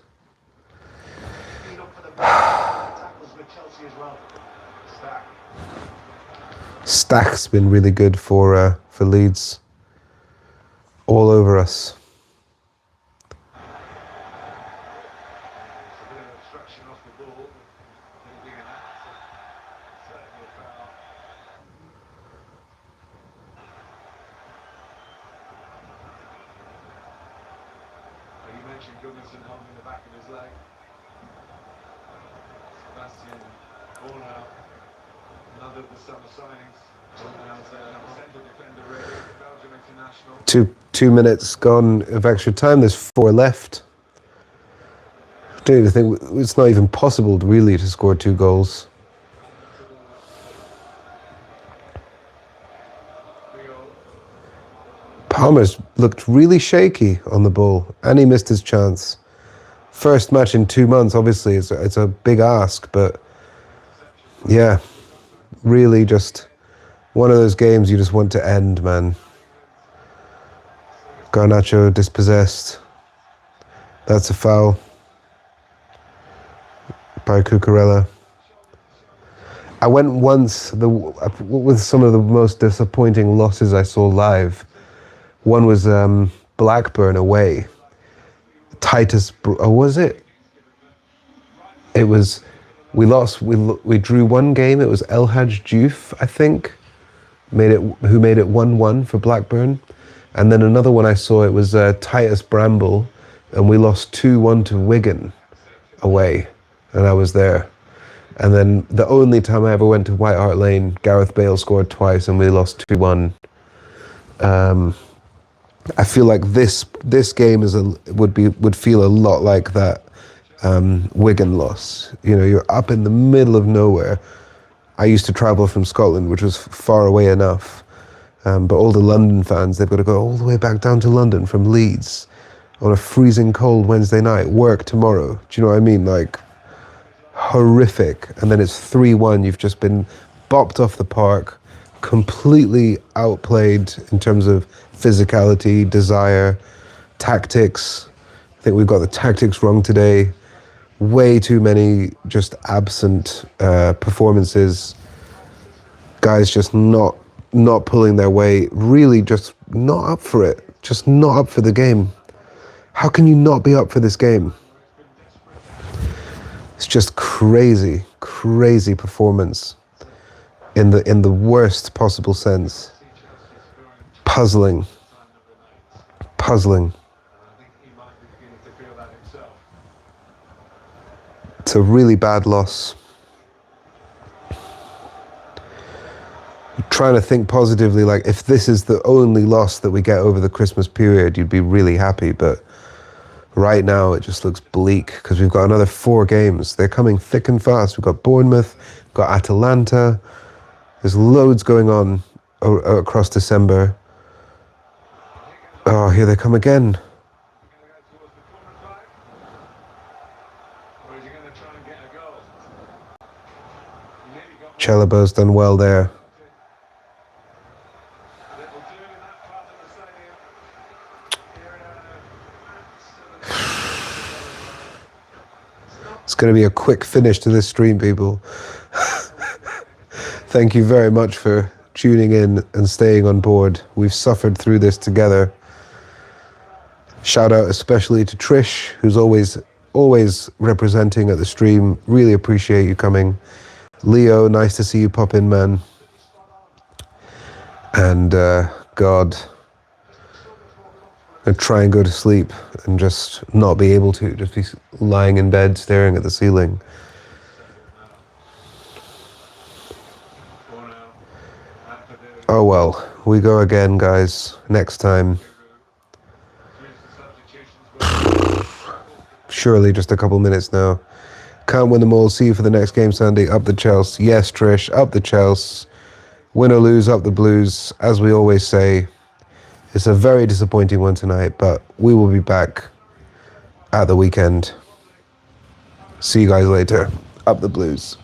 Stack's been really good for Leeds. All over us. Two minutes gone of extra time. There's 4 left. I don't even think it's not even possible really to score 2 goals. Palmer's looked really shaky on the ball, and he missed his chance. First match in 2 months, obviously, it's a big ask, but yeah, really just one of those games you just want to end, man. Garnacho dispossessed. That's a foul by Cucurella. I went once with some of the most disappointing losses I saw live. One was Blackburn away. Titus, was it? It was, we lost, we drew 1 game. It was El Hadj Diouf, I think, who made it 1-1 for Blackburn. And then another one I saw, it was Titus Bramble, and we lost 2-1 to Wigan away, and I was there. And then the only time I ever went to White Hart Lane, Gareth Bale scored twice, and we lost 2-1. I feel like this game would feel a lot like that Wigan loss. You know, you're up in the middle of nowhere. I used to travel from Scotland, which was far away enough. But all the London fans, they've got to go all the way back down to London from Leeds on a freezing cold Wednesday night, work tomorrow. Do you know what I mean? Like, horrific. And then it's 3-1. You've just been bopped off the park, completely outplayed in terms of physicality, desire, tactics. I think we've got the tactics wrong today. Way too many just absent performances. Guys just not pulling their weight, really just not up for it, just not up for the game. How can you not be up for this game? It's just crazy performance in the worst possible sense. Puzzling. It's a really bad loss. Trying to think positively, like if this is the only loss that we get over the Christmas period, you'd be really happy, but right now it just looks bleak because we've got another 4 games. They're coming thick and fast. We've got Bournemouth, we've got Atalanta. There's loads going on across December. Oh, here they come again. Chalobah's done well there. It's going to be a quick finish to this stream, people. Thank you very much for tuning in and staying on board. We've suffered through this together. Shout out especially to Trish, who's always representing at the stream. Really appreciate you coming. Leo, nice to see you pop in, man. And God, I'd try and go to sleep and just not be able to, just be lying in bed staring at the ceiling. Oh well, we go again, guys, next time. Surely just a couple minutes now. Can't win them all. See you for the next game, Sandy. Up the Chelsea. Yes, Trish, up the Chelsea. Win or lose, up the Blues. As we always say, it's a very disappointing one tonight, but we will be back at the weekend. See you guys later. Up the Blues.